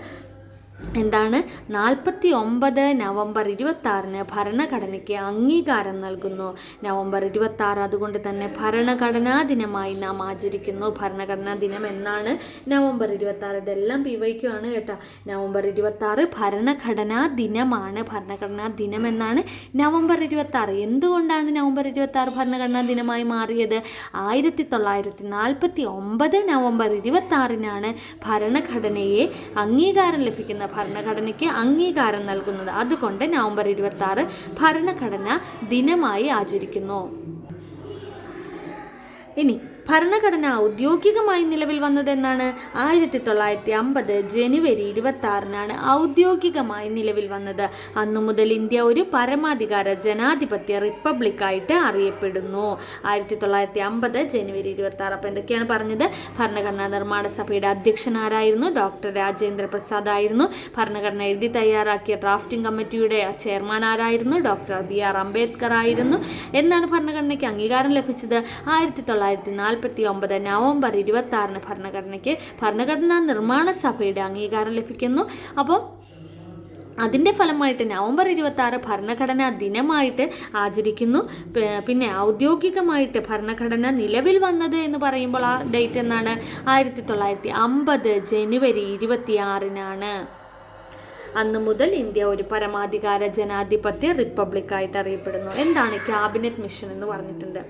എന്താണ്? 49 നവംബർ 26 ഭരണഘടനയ്ക്ക് അംഗീകാരം നൽകുന്നു. നവംബർ 26 അതുകൊണ്ട് തന്നെ ഭരണഘടനാ ദിനമായി നാം ആചരിക്കുന്നു. ഭരണഘടനാ ദിനം എന്നാണ്? നവംബർ 26. ഇതെല്ലാം PYQ ആണ് കേട്ടോ. നവംബർ 26 ഭരണഘടനാ ദിനമാണ്. ഭരണഘടനാ ദിനം എന്നാണ് നവംബർ 26. എന്തുകൊണ്ടാണ് നവംബർ 26 ഭരണഘടനാ ദിനമായി മാറിയത്? 1949 നവംബർ 26 ഭരണഘടനയെ അംഗീകാരം ലഭിക്കുന്ന ഭരണഘടനയ്ക്ക് അംഗീകാരം നൽകുന്നത്. അതുകൊണ്ട് നവംബർ 26 ഭരണഘടനാ ദിനമായി ആചരിക്കുന്നു. ഇനി ഭരണഘടന ഔദ്യോഗികമായി നിലവിൽ വന്നതെന്നാണ്? 1950 ജനുവരി 26 ഔദ്യോഗികമായി നിലവിൽ വന്നത്. അന്നു മുതൽ ഇന്ത്യ ഒരു പരമാധികാര ജനാധിപത്യ റിപ്പബ്ലിക്കായിട്ട് അറിയപ്പെടുന്നു. 1950 ജനുവരി 26. അപ്പോൾ എന്തൊക്കെയാണ് പറഞ്ഞത്? ഭരണഘടനാ നിർമ്മാണ സഭയുടെ അധ്യക്ഷൻ ആരായിരുന്നു? ഡോക്ടർ രാജേന്ദ്ര പ്രസാദ് ആയിരുന്നു. ഭരണഘടന എഴുതി തയ്യാറാക്കിയ ഡ്രാഫ്റ്റിംഗ് കമ്മിറ്റിയുടെ ചെയർമാൻ ആരായിരുന്നു? ഡോക്ടർ BR അംബേദ്കർ ആയിരുന്നു. എന്നാണ് ഭരണഘടനയ്ക്ക് അംഗീകാരം ലഭിച്ചത്? 1949 നവംബർ 26 ഭരണഘടനാ നിർമ്മാണ സഭയുടെ അംഗീകാരം ലഭിക്കുന്നു. അപ്പോൾ അതിൻ്റെ ഫലമായിട്ട് നവംബർ 26 ഭരണഘടനാ ദിനമായിട്ട് ആചരിക്കുന്നു. പിന്നെ ഔദ്യോഗികമായിട്ട് ഭരണഘടന നിലവിൽ വന്നത് എന്ന് പറയുമ്പോൾ ആ ഡേറ്റ് എന്നാണ്? 1950 ജനുവരി 26. അന്നു മുതൽ ഇന്ത്യ ഒരു പരമാധികാര ജനാധിപത്യ റിപ്പബ്ലിക്കായിട്ട് അറിയപ്പെടുന്നു. എന്താണ് ക്യാബിനറ്റ് മിഷൻ എന്ന് പറഞ്ഞിട്ടുണ്ട്?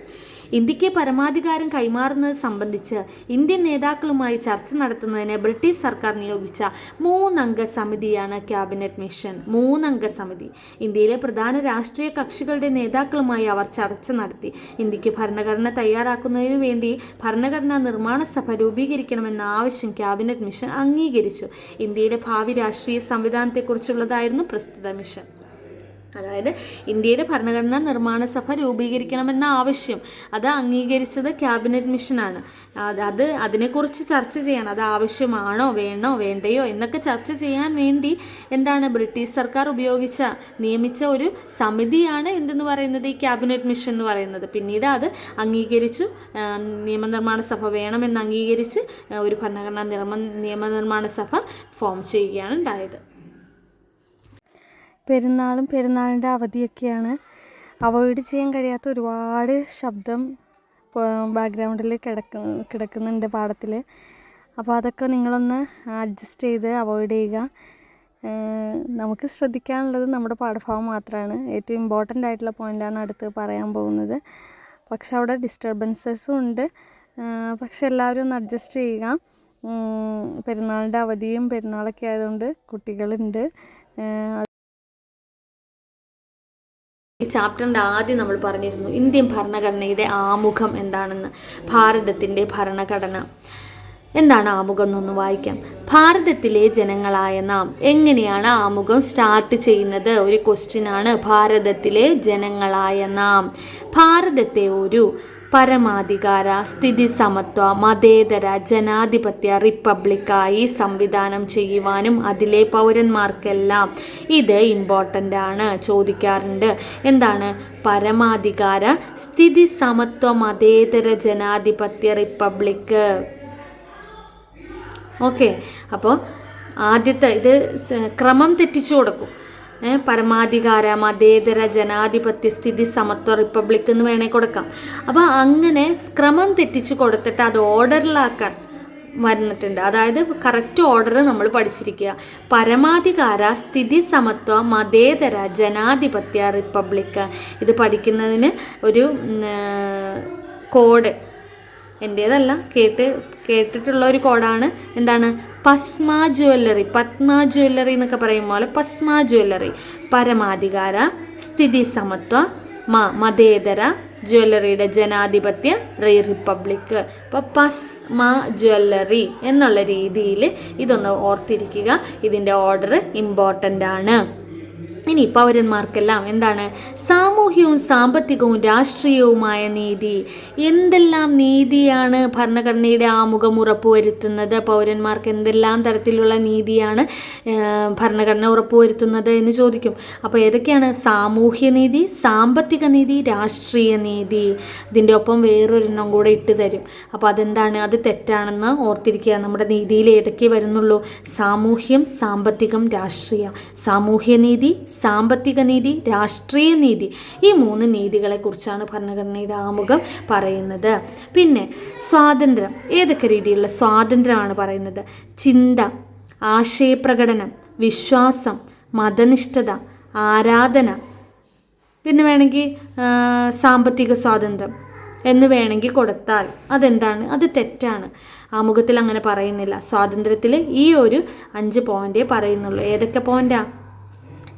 ഇന്ത്യക്ക് പരമാധികാരം കൈമാറുന്നത് സംബന്ധിച്ച് ഇന്ത്യൻ നേതാക്കളുമായി ചർച്ച നടത്തുന്നതിന് ബ്രിട്ടീഷ് സർക്കാർ നിയോഗിച്ച 3 അംഗ സമിതിയാണ് ക്യാബിനറ്റ് മിഷൻ. 3 അംഗ സമിതി. ഇന്ത്യയിലെ പ്രധാന രാഷ്ട്രീയ കക്ഷികളുടെ നേതാക്കളുമായി അവർ ചർച്ച നടത്തി. ഇന്ത്യക്ക് ഭരണഘടന തയ്യാറാക്കുന്നതിനു വേണ്ടി ഭരണഘടനാ നിർമ്മാണ സഭ രൂപീകരിക്കണമെന്ന ആവശ്യം ക്യാബിനറ്റ് മിഷൻ അംഗീകരിച്ചു. ഇന്ത്യയുടെ ഭാവി രാഷ്ട്രീയ സംവിധാനത്തെക്കുറിച്ചുള്ളതായിരുന്നു പ്രസ്തുത മിഷൻ. അതായത് ഇന്ത്യയുടെ ഭരണഘടനാ നിർമ്മാണ സഭ രൂപീകരിക്കണമെന്ന ആവശ്യം അത് അംഗീകരിച്ചത് ക്യാബിനറ്റ് മിഷനാണ്. അതിനെക്കുറിച്ച് ചർച്ച ചെയ്യാൻ, അത് ആവശ്യമാണോ വേണ്ടയോ എന്നൊക്കെ ചർച്ച ചെയ്യാൻ വേണ്ടി ബ്രിട്ടീഷ് സർക്കാർ നിയമിച്ച ഒരു സമിതിയാണ് എന്തെന്ന് പറയുന്നത്? ഈ ക്യാബിനറ്റ് മിഷൻ എന്ന് പറയുന്നത്. പിന്നീട് അത് അംഗീകരിച്ചു. നിയമനിർമ്മാണ സഭ വേണമെന്ന് അംഗീകരിച്ച് ഒരു ഭരണഘടനാ നിയമനിർമ്മാണ സഭ ഫോം ചെയ്യുകയാണ് ഉണ്ടായത്. പെരുന്നാളിൻ്റെ അവധിയൊക്കെയാണ്. അവോയ്ഡ് ചെയ്യാൻ കഴിയാത്ത ഒരുപാട് ശബ്ദം ബാക്ക്ഗ്രൗണ്ടിൽ കിടക്കുന്നുണ്ട് പാഠത്തിൽ. അപ്പോൾ അതൊക്കെ നിങ്ങളൊന്ന് അഡ്ജസ്റ്റ് ചെയ്ത് അവോയ്ഡ് ചെയ്യുക. നമുക്ക് ശ്രദ്ധിക്കാനുള്ളത് നമ്മുടെ പാഠഭാഗം മാത്രമാണ്. ഏറ്റവും ഇമ്പോർട്ടൻ്റ് ആയിട്ടുള്ള പോയിൻ്റാണ് അടുത്ത് പറയാൻ പോകുന്നത്. പക്ഷെ അവിടെ ഡിസ്റ്റർബൻസസും ഉണ്ട്. പക്ഷെ എല്ലാവരും ഒന്ന് അഡ്ജസ്റ്റ് ചെയ്യുക. പെരുന്നാളിൻ്റെ അവധിയും പെരുന്നാളൊക്കെ ആയതുകൊണ്ട് കുട്ടികളുണ്ട്. ഈ ചാപ്റ്ററിൻ്റെ ആദ്യം നമ്മൾ പറഞ്ഞിരുന്നു ഇന്ത്യൻ ഭരണഘടനയുടെ ആമുഖം എന്താണെന്ന്. ഭാരതത്തിൻ്റെ ഭരണഘടന എന്താണ് ആമുഖം എന്നൊന്ന് വായിക്കാം. ഭാരതത്തിലെ ജനങ്ങളായ നാം. എങ്ങനെയാണ് ആമുഖം സ്റ്റാർട്ട് ചെയ്യുന്നത്? ഒരു ക്വസ്റ്റ്യൻ ആണ്. ഭാരതത്തിലെ ജനങ്ങളായ നാം ഭാരതത്തെ ഒരു പരമാധികാര സ്ഥിതി സമത്വ മതേതര ജനാധിപത്യ റിപ്പബ്ലിക്കായി സംവിധാനം ചെയ്യുവാനും അതിലെ പൗരന്മാർക്കെല്ലാം, ഇത് ഇമ്പോർട്ടൻ്റ് ആണ്, ചോദിക്കാറുണ്ട്. എന്താണ് പരമാധികാര സ്ഥിതി സമത്വ മതേതര ജനാധിപത്യ റിപ്പബ്ലിക്ക്? ഓക്കെ, അപ്പോൾ ആദ്യത്തെ ഇത് ക്രമം തെറ്റിച്ചു കൊടുക്കും. പരമാധികാര മതേതര ജനാധിപത്യ സ്ഥിതി സമത്വ റിപ്പബ്ലിക് എന്ന് വേണേൽ കൊടുക്കാം. അപ്പോൾ അങ്ങനെ ക്രമം തെറ്റിച്ച് കൊടുത്തിട്ട് അത് ഓർഡറിലാക്കാൻ വന്നിട്ടുണ്ട്. അതായത് കറക്റ്റ് ഓർഡർ നമ്മൾ പഠിച്ചിരിക്കുക. പരമാധികാര സ്ഥിതി സമത്വ മതേതര ജനാധിപത്യ റിപ്പബ്ലിക്. ഇത് പഠിക്കുന്നതിന് ഒരു കോഡ് എൻ്റേതല്ല, കേട്ടിട്ടുള്ള ഒരു കോഡാണ്. എന്താണ്? പസ്മ ജ്വല്ലറി, പത്മ ജ്വല്ലറി എന്നൊക്കെ പറയും പോലെ പസ്മ ജ്വല്ലറി. പരമാധികാര, സ്ഥിതി സമത്വ, മതേതര, ജ്വല്ലറിയുടെ ജനാധിപത്യ, റിപ്പബ്ലിക്. അപ്പോൾ പസ്മ ജ്വല്ലറി എന്നുള്ള രീതിയിൽ ഇതൊന്ന് ഓർത്തിരിക്കുക. ഇതിൻ്റെ ഓർഡർ ഇമ്പോർട്ടൻ്റ് ആണ്. ഇനി പൗരന്മാർക്കെല്ലാം എന്താണ്? സാമൂഹ്യവും സാമ്പത്തികവും രാഷ്ട്രീയവുമായ നീതി. എന്തെല്ലാം നീതിയാണ് ഭരണഘടനയുടെ ആമുഖം ഉറപ്പുവരുത്തുന്നത്? പൗരന്മാർക്ക് എന്തെല്ലാം തരത്തിലുള്ള നീതിയാണ് ഭരണഘടന ഉറപ്പുവരുത്തുന്നത് എന്ന് ചോദിക്കും. അപ്പോൾ ഏതൊക്കെയാണ്? സാമൂഹ്യ നീതി, സാമ്പത്തിക നീതി, രാഷ്ട്രീയ നീതി. ഇതിൻ്റെ ഒപ്പം വേറൊരെണ്ണം കൂടെ ഇട്ട് തരും. അപ്പോൾ അതെന്താണ്? അത് തെറ്റാണെന്ന് ഓർത്തിരിക്കുക. നമ്മുടെ നീതിയിൽ ഏതൊക്കെ വരുന്നുള്ളൂ? സാമൂഹ്യം, സാമ്പത്തികം, രാഷ്ട്രീയം. സാമൂഹ്യ നീതി, സാമ്പത്തിക നീതി, രാഷ്ട്രീയ നീതി, ഈ 3 നീതികളെക്കുറിച്ചാണ് ഭരണഘടനയുടെ ആമുഖം പറയുന്നത്. പിന്നെ സ്വാതന്ത്ര്യം, ഏതൊക്കെ രീതിയിലുള്ള സ്വാതന്ത്ര്യമാണ് പറയുന്നത്? ചിന്ത, ആശയപ്രകടനം, വിശ്വാസം, മതനിഷ്ഠത, ആരാധന, പിന്നെ വേണമെങ്കിൽ സാമ്പത്തിക സ്വാതന്ത്ര്യം എന്ന് വേണമെങ്കിൽ കൊടുത്താൽ അതെന്താണ്? അത് തെറ്റാണ്. ആമുഖത്തിൽ അങ്ങനെ പറയുന്നില്ല. സ്വാതന്ത്ര്യത്തിൽ ഈ ഒരു 5 പോയിൻ്റേ പറയുന്നുള്ളൂ. ഏതൊക്കെ പോയിൻ്റാ?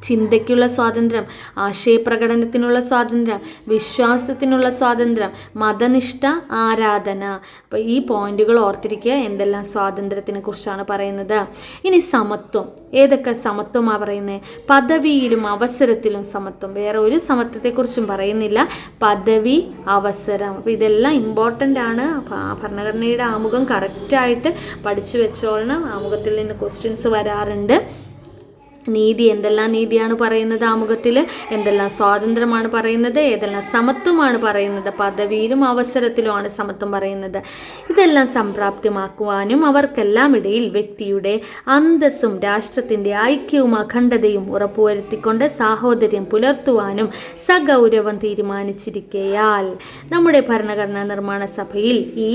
ചിന്തയ്ക്കുള്ള സ്വാതന്ത്ര്യം, ആശയപ്രകടനത്തിനുള്ള സ്വാതന്ത്ര്യം, വിശ്വാസത്തിനുള്ള സ്വാതന്ത്ര്യം, മതനിഷ്ഠ, ആരാധന. അപ്പോൾ ഈ പോയിന്റുകൾ ഓർത്തിരിക്കുക. എന്തെല്ലാം സ്വാതന്ത്ര്യത്തിനെ കുറിച്ചാണ് പറയുന്നത്. ഇനി സമത്വം, ഏതൊക്കെ സമത്വമാണ് പറയുന്നത്? പദവിയിലും അവസരത്തിലും സമത്വം. വേറെ ഒരു സമത്വത്തെക്കുറിച്ചും പറയുന്നില്ല. പദവി, അവസരം. അപ്പോൾ ഇതെല്ലാം ഇമ്പോർട്ടൻ്റ് ആണ്. ഭരണഘടനയുടെ ആമുഖം കറക്റ്റായിട്ട് പഠിച്ചു വെച്ചോളണം. ആമുഖത്തിൽ നിന്ന് ക്വസ്റ്റ്യൻസ് വരാറുണ്ട്. നീതി, എന്തെല്ലാം നീതിയാണ് പറയുന്നത് ആമുഖത്തിൽ? എന്തെല്ലാം സ്വാതന്ത്ര്യമാണ് പറയുന്നത്? ഏതെല്ലാം സമത്വമാണ് പറയുന്നത്? പദവിയിലും അവസരത്തിലുമാണ് സമത്വം പറയുന്നത്. ഇതെല്ലാം സംപ്രാപ്തമാക്കുവാനും അവർക്കെല്ലാം ഇടയിൽ വ്യക്തിയുടെ അന്തസ്സും രാഷ്ട്രത്തിൻ്റെ ഐക്യവും അഖണ്ഡതയും ഉറപ്പുവരുത്തിക്കൊണ്ട് സാഹോദര്യം പുലർത്തുവാനും സഗൗരവം തീരുമാനിച്ചിരിക്കയാൽ നമ്മുടെ ഭരണഘടനാ നിർമ്മാണ സഭയിൽ ഈ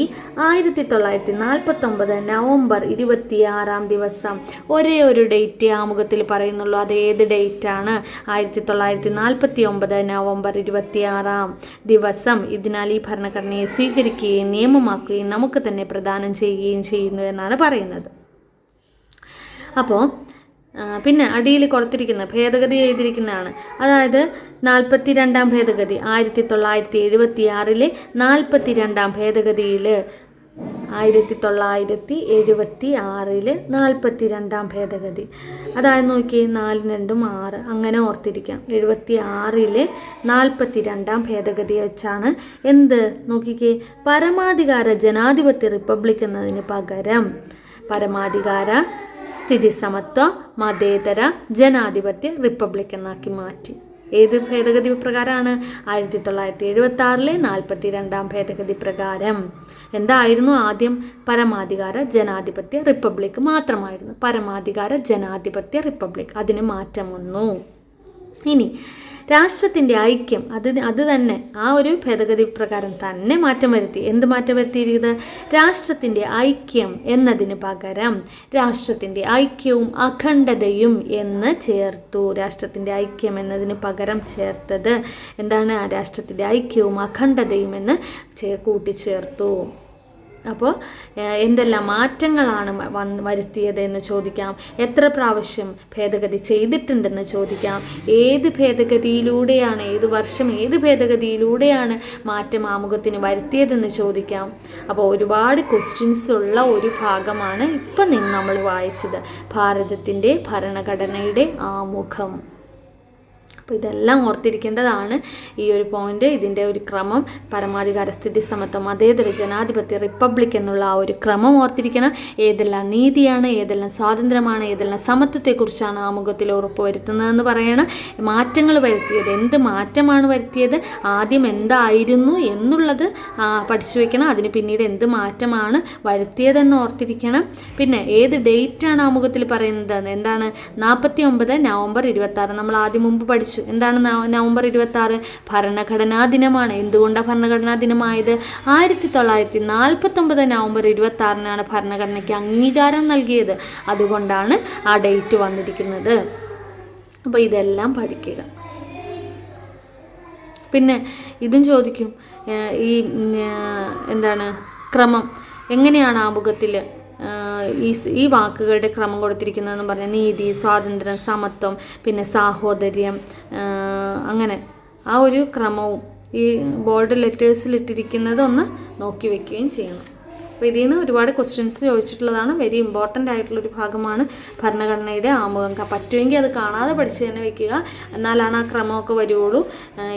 1949 നവംബർ 26 ദിവസം ഒരേ ഒരു ഡേറ്റ് ആമുഖത്തിൽ പറയുന്നുള്ളൂ. അത് ഏത് ഡേറ്റാണ്? 1949 നവംബർ 26 ദിവസം. ഇതിനാൽ ഈ ഭരണഘടനയെ സ്വീകരിക്കുകയും നിയമമാക്കുകയും നമുക്ക് തന്നെ പ്രദാനം ചെയ്യുകയും ചെയ്യുന്നു എന്നാണ് പറയുന്നത്. അപ്പോൾ പിന്നെ അടിയിൽ കൊടുത്തിരിക്കുന്ന ഭേദഗതി ചെയ്തിരിക്കുന്നതാണ്. അതായത് 42ാം ഭേദഗതി, 1976 42ാം ഭേദഗതിയിൽ 1976 42ാം ഭേദഗതി. അതായത് നോക്കി 4 2 6 അങ്ങനെ ഓർത്തിരിക്കാം. 76 42ാം ഭേദഗതി വെച്ചാണ് എന്ത് നോക്കിക്കേ, പരമാധികാര ജനാധിപത്യ റിപ്പബ്ലിക് എന്നതിന് പകരം പരമാധികാര, സ്ഥിതി സമത്വ, മതേതര, ജനാധിപത്യ റിപ്പബ്ലിക് എന്നാക്കി മാറ്റി. ഏത് ഭേദഗതി പ്രകാരമാണ്? 1976 42ാം ഭേദഗതി പ്രകാരം. എന്തായിരുന്നു ആദ്യം? പരമാധികാര ജനാധിപത്യ റിപ്പബ്ലിക് മാത്രമായിരുന്നു. പരമാധികാര ജനാധിപത്യ റിപ്പബ്ലിക്, അതിന് മാറ്റം വന്നു. ഇനി രാഷ്ട്രത്തിൻ്റെ ഐക്യം, അത് തന്നെ ആ ഒരു ഭേദഗതി പ്രകാരം തന്നെ മാറ്റം വരുത്തി. എന്ത് മാറ്റം വരുത്തിയിരിക്കുന്നത്? രാഷ്ട്രത്തിൻ്റെ ഐക്യം എന്നതിന് പകരം രാഷ്ട്രത്തിൻ്റെ ഐക്യവും അഖണ്ഡതയും എന്ന് ചേർത്തു. രാഷ്ട്രത്തിൻ്റെ ഐക്യം എന്നതിന് പകരം ചേർത്തത് എന്താണ്? രാഷ്ട്രത്തിൻ്റെ ഐക്യവും അഖണ്ഡതയും എന്ന് കൂട്ടിച്ചേർത്തു. അപ്പോൾ എന്തെല്ലാം മാറ്റങ്ങളാണ് വരുത്തിയത് എന്ന് ചോദിക്കാം. എത്ര പ്രാവശ്യം ഭേദഗതി ചെയ്തിട്ടുണ്ടെന്ന് ചോദിക്കാം. ഏത് ഭേദഗതിയിലൂടെയാണ്, ഏത് വർഷം ഏത് ഭേദഗതിയിലൂടെയാണ് മാറ്റം ആമുഖത്തിന് വരുത്തിയതെന്ന് ചോദിക്കാം. അപ്പോൾ ഒരുപാട് ക്വസ്റ്റ്യൻസ് ഉള്ള ഒരു ഭാഗമാണ് ഇപ്പം നമ്മൾ വായിച്ചത്, ഭാരതത്തിൻ്റെ ഭരണഘടനയുടെ ആമുഖം. അപ്പോൾ ഇതെല്ലാം ഓർത്തിരിക്കേണ്ടതാണ് ഈ ഒരു പോയിന്റ്. ഇതിൻ്റെ ഒരു ക്രമം, പരമാധികാര, സ്ഥിതി സമത്വം, മതേതര, ജനാധിപത്യ, റിപ്പബ്ലിക് എന്നുള്ള ആ ഒരു ക്രമം ഓർത്തിരിക്കണം. ഏതെല്ലാം നീതിയാണ്, ഏതെല്ലാം സ്വാതന്ത്ര്യമാണ്, ഏതെല്ലാം സമത്വത്തെക്കുറിച്ചാണ് ആമുഖത്തിൽ ഉറപ്പുവരുത്തുന്നതെന്ന് പറയണം. മാറ്റങ്ങൾ വരുത്തിയത്, എന്ത് മാറ്റമാണ് വരുത്തിയത്, ആദ്യം എന്തായിരുന്നു എന്നുള്ളത് പഠിച്ചു വയ്ക്കണം. അതിന് പിന്നീട് എന്ത് മാറ്റമാണ് വരുത്തിയതെന്ന് ഓർത്തിരിക്കണം. പിന്നെ ഏത് ഡേറ്റാണ് ആമുഖത്തിൽ പറയുന്നത്? എന്താണ്? 49 നവംബർ 26. നമ്മൾ ആദ്യം മുമ്പ് പഠിച്ചു. എന്താണ് നവംബർ 26? ഭരണഘടനാ ദിനമാണ്. എന്തുകൊണ്ടാണ് ഭരണഘടനാ ദിനമായത്? 1949 നവംബർ 26 ഭരണഘടനയ്ക്ക് അംഗീകാരം നൽകിയത്. അതുകൊണ്ടാണ് ആ ഡേറ്റ് വന്നിരിക്കുന്നത്. അപ്പോൾ ഇതെല്ലാം പഠിക്കുക. പിന്നെ ഇതും ചോദിക്കും, ഈ എന്താണ് ക്രമം എങ്ങനെയാണ് ആമുഖത്തിൽ ഈ വാക്കുകളുടെ ക്രമം കൊടുത്തിരിക്കുന്നതെന്ന് പറഞ്ഞാൽ നീതി, സ്വാതന്ത്ര്യം, സമത്വം, പിന്നെ സാഹോദര്യം, അങ്ങനെ ആ ഒരു ക്രമവും ഈ ബോൾഡ് ലെറ്റേഴ്സിലിട്ടിരിക്കുന്നത് ഒന്ന് നോക്കി വെക്കുകയും ചെയ്യണം. അപ്പോൾ ഇതിൽ നിന്ന് ഒരുപാട് ക്വസ്റ്റ്യൻസ് ചോദിച്ചിട്ടുള്ളതാണ്. വെരി ഇമ്പോർട്ടൻ്റ് ആയിട്ടുള്ളൊരു ഭാഗമാണ് ഭരണഘടനയുടെ ആമുഖം. പറ്റുമെങ്കിൽ അത് കാണാതെ പഠിച്ച് തന്നെ വെക്കുക, എന്നാലാണ് ആ ക്രമമൊക്കെ വരുള്ളൂ.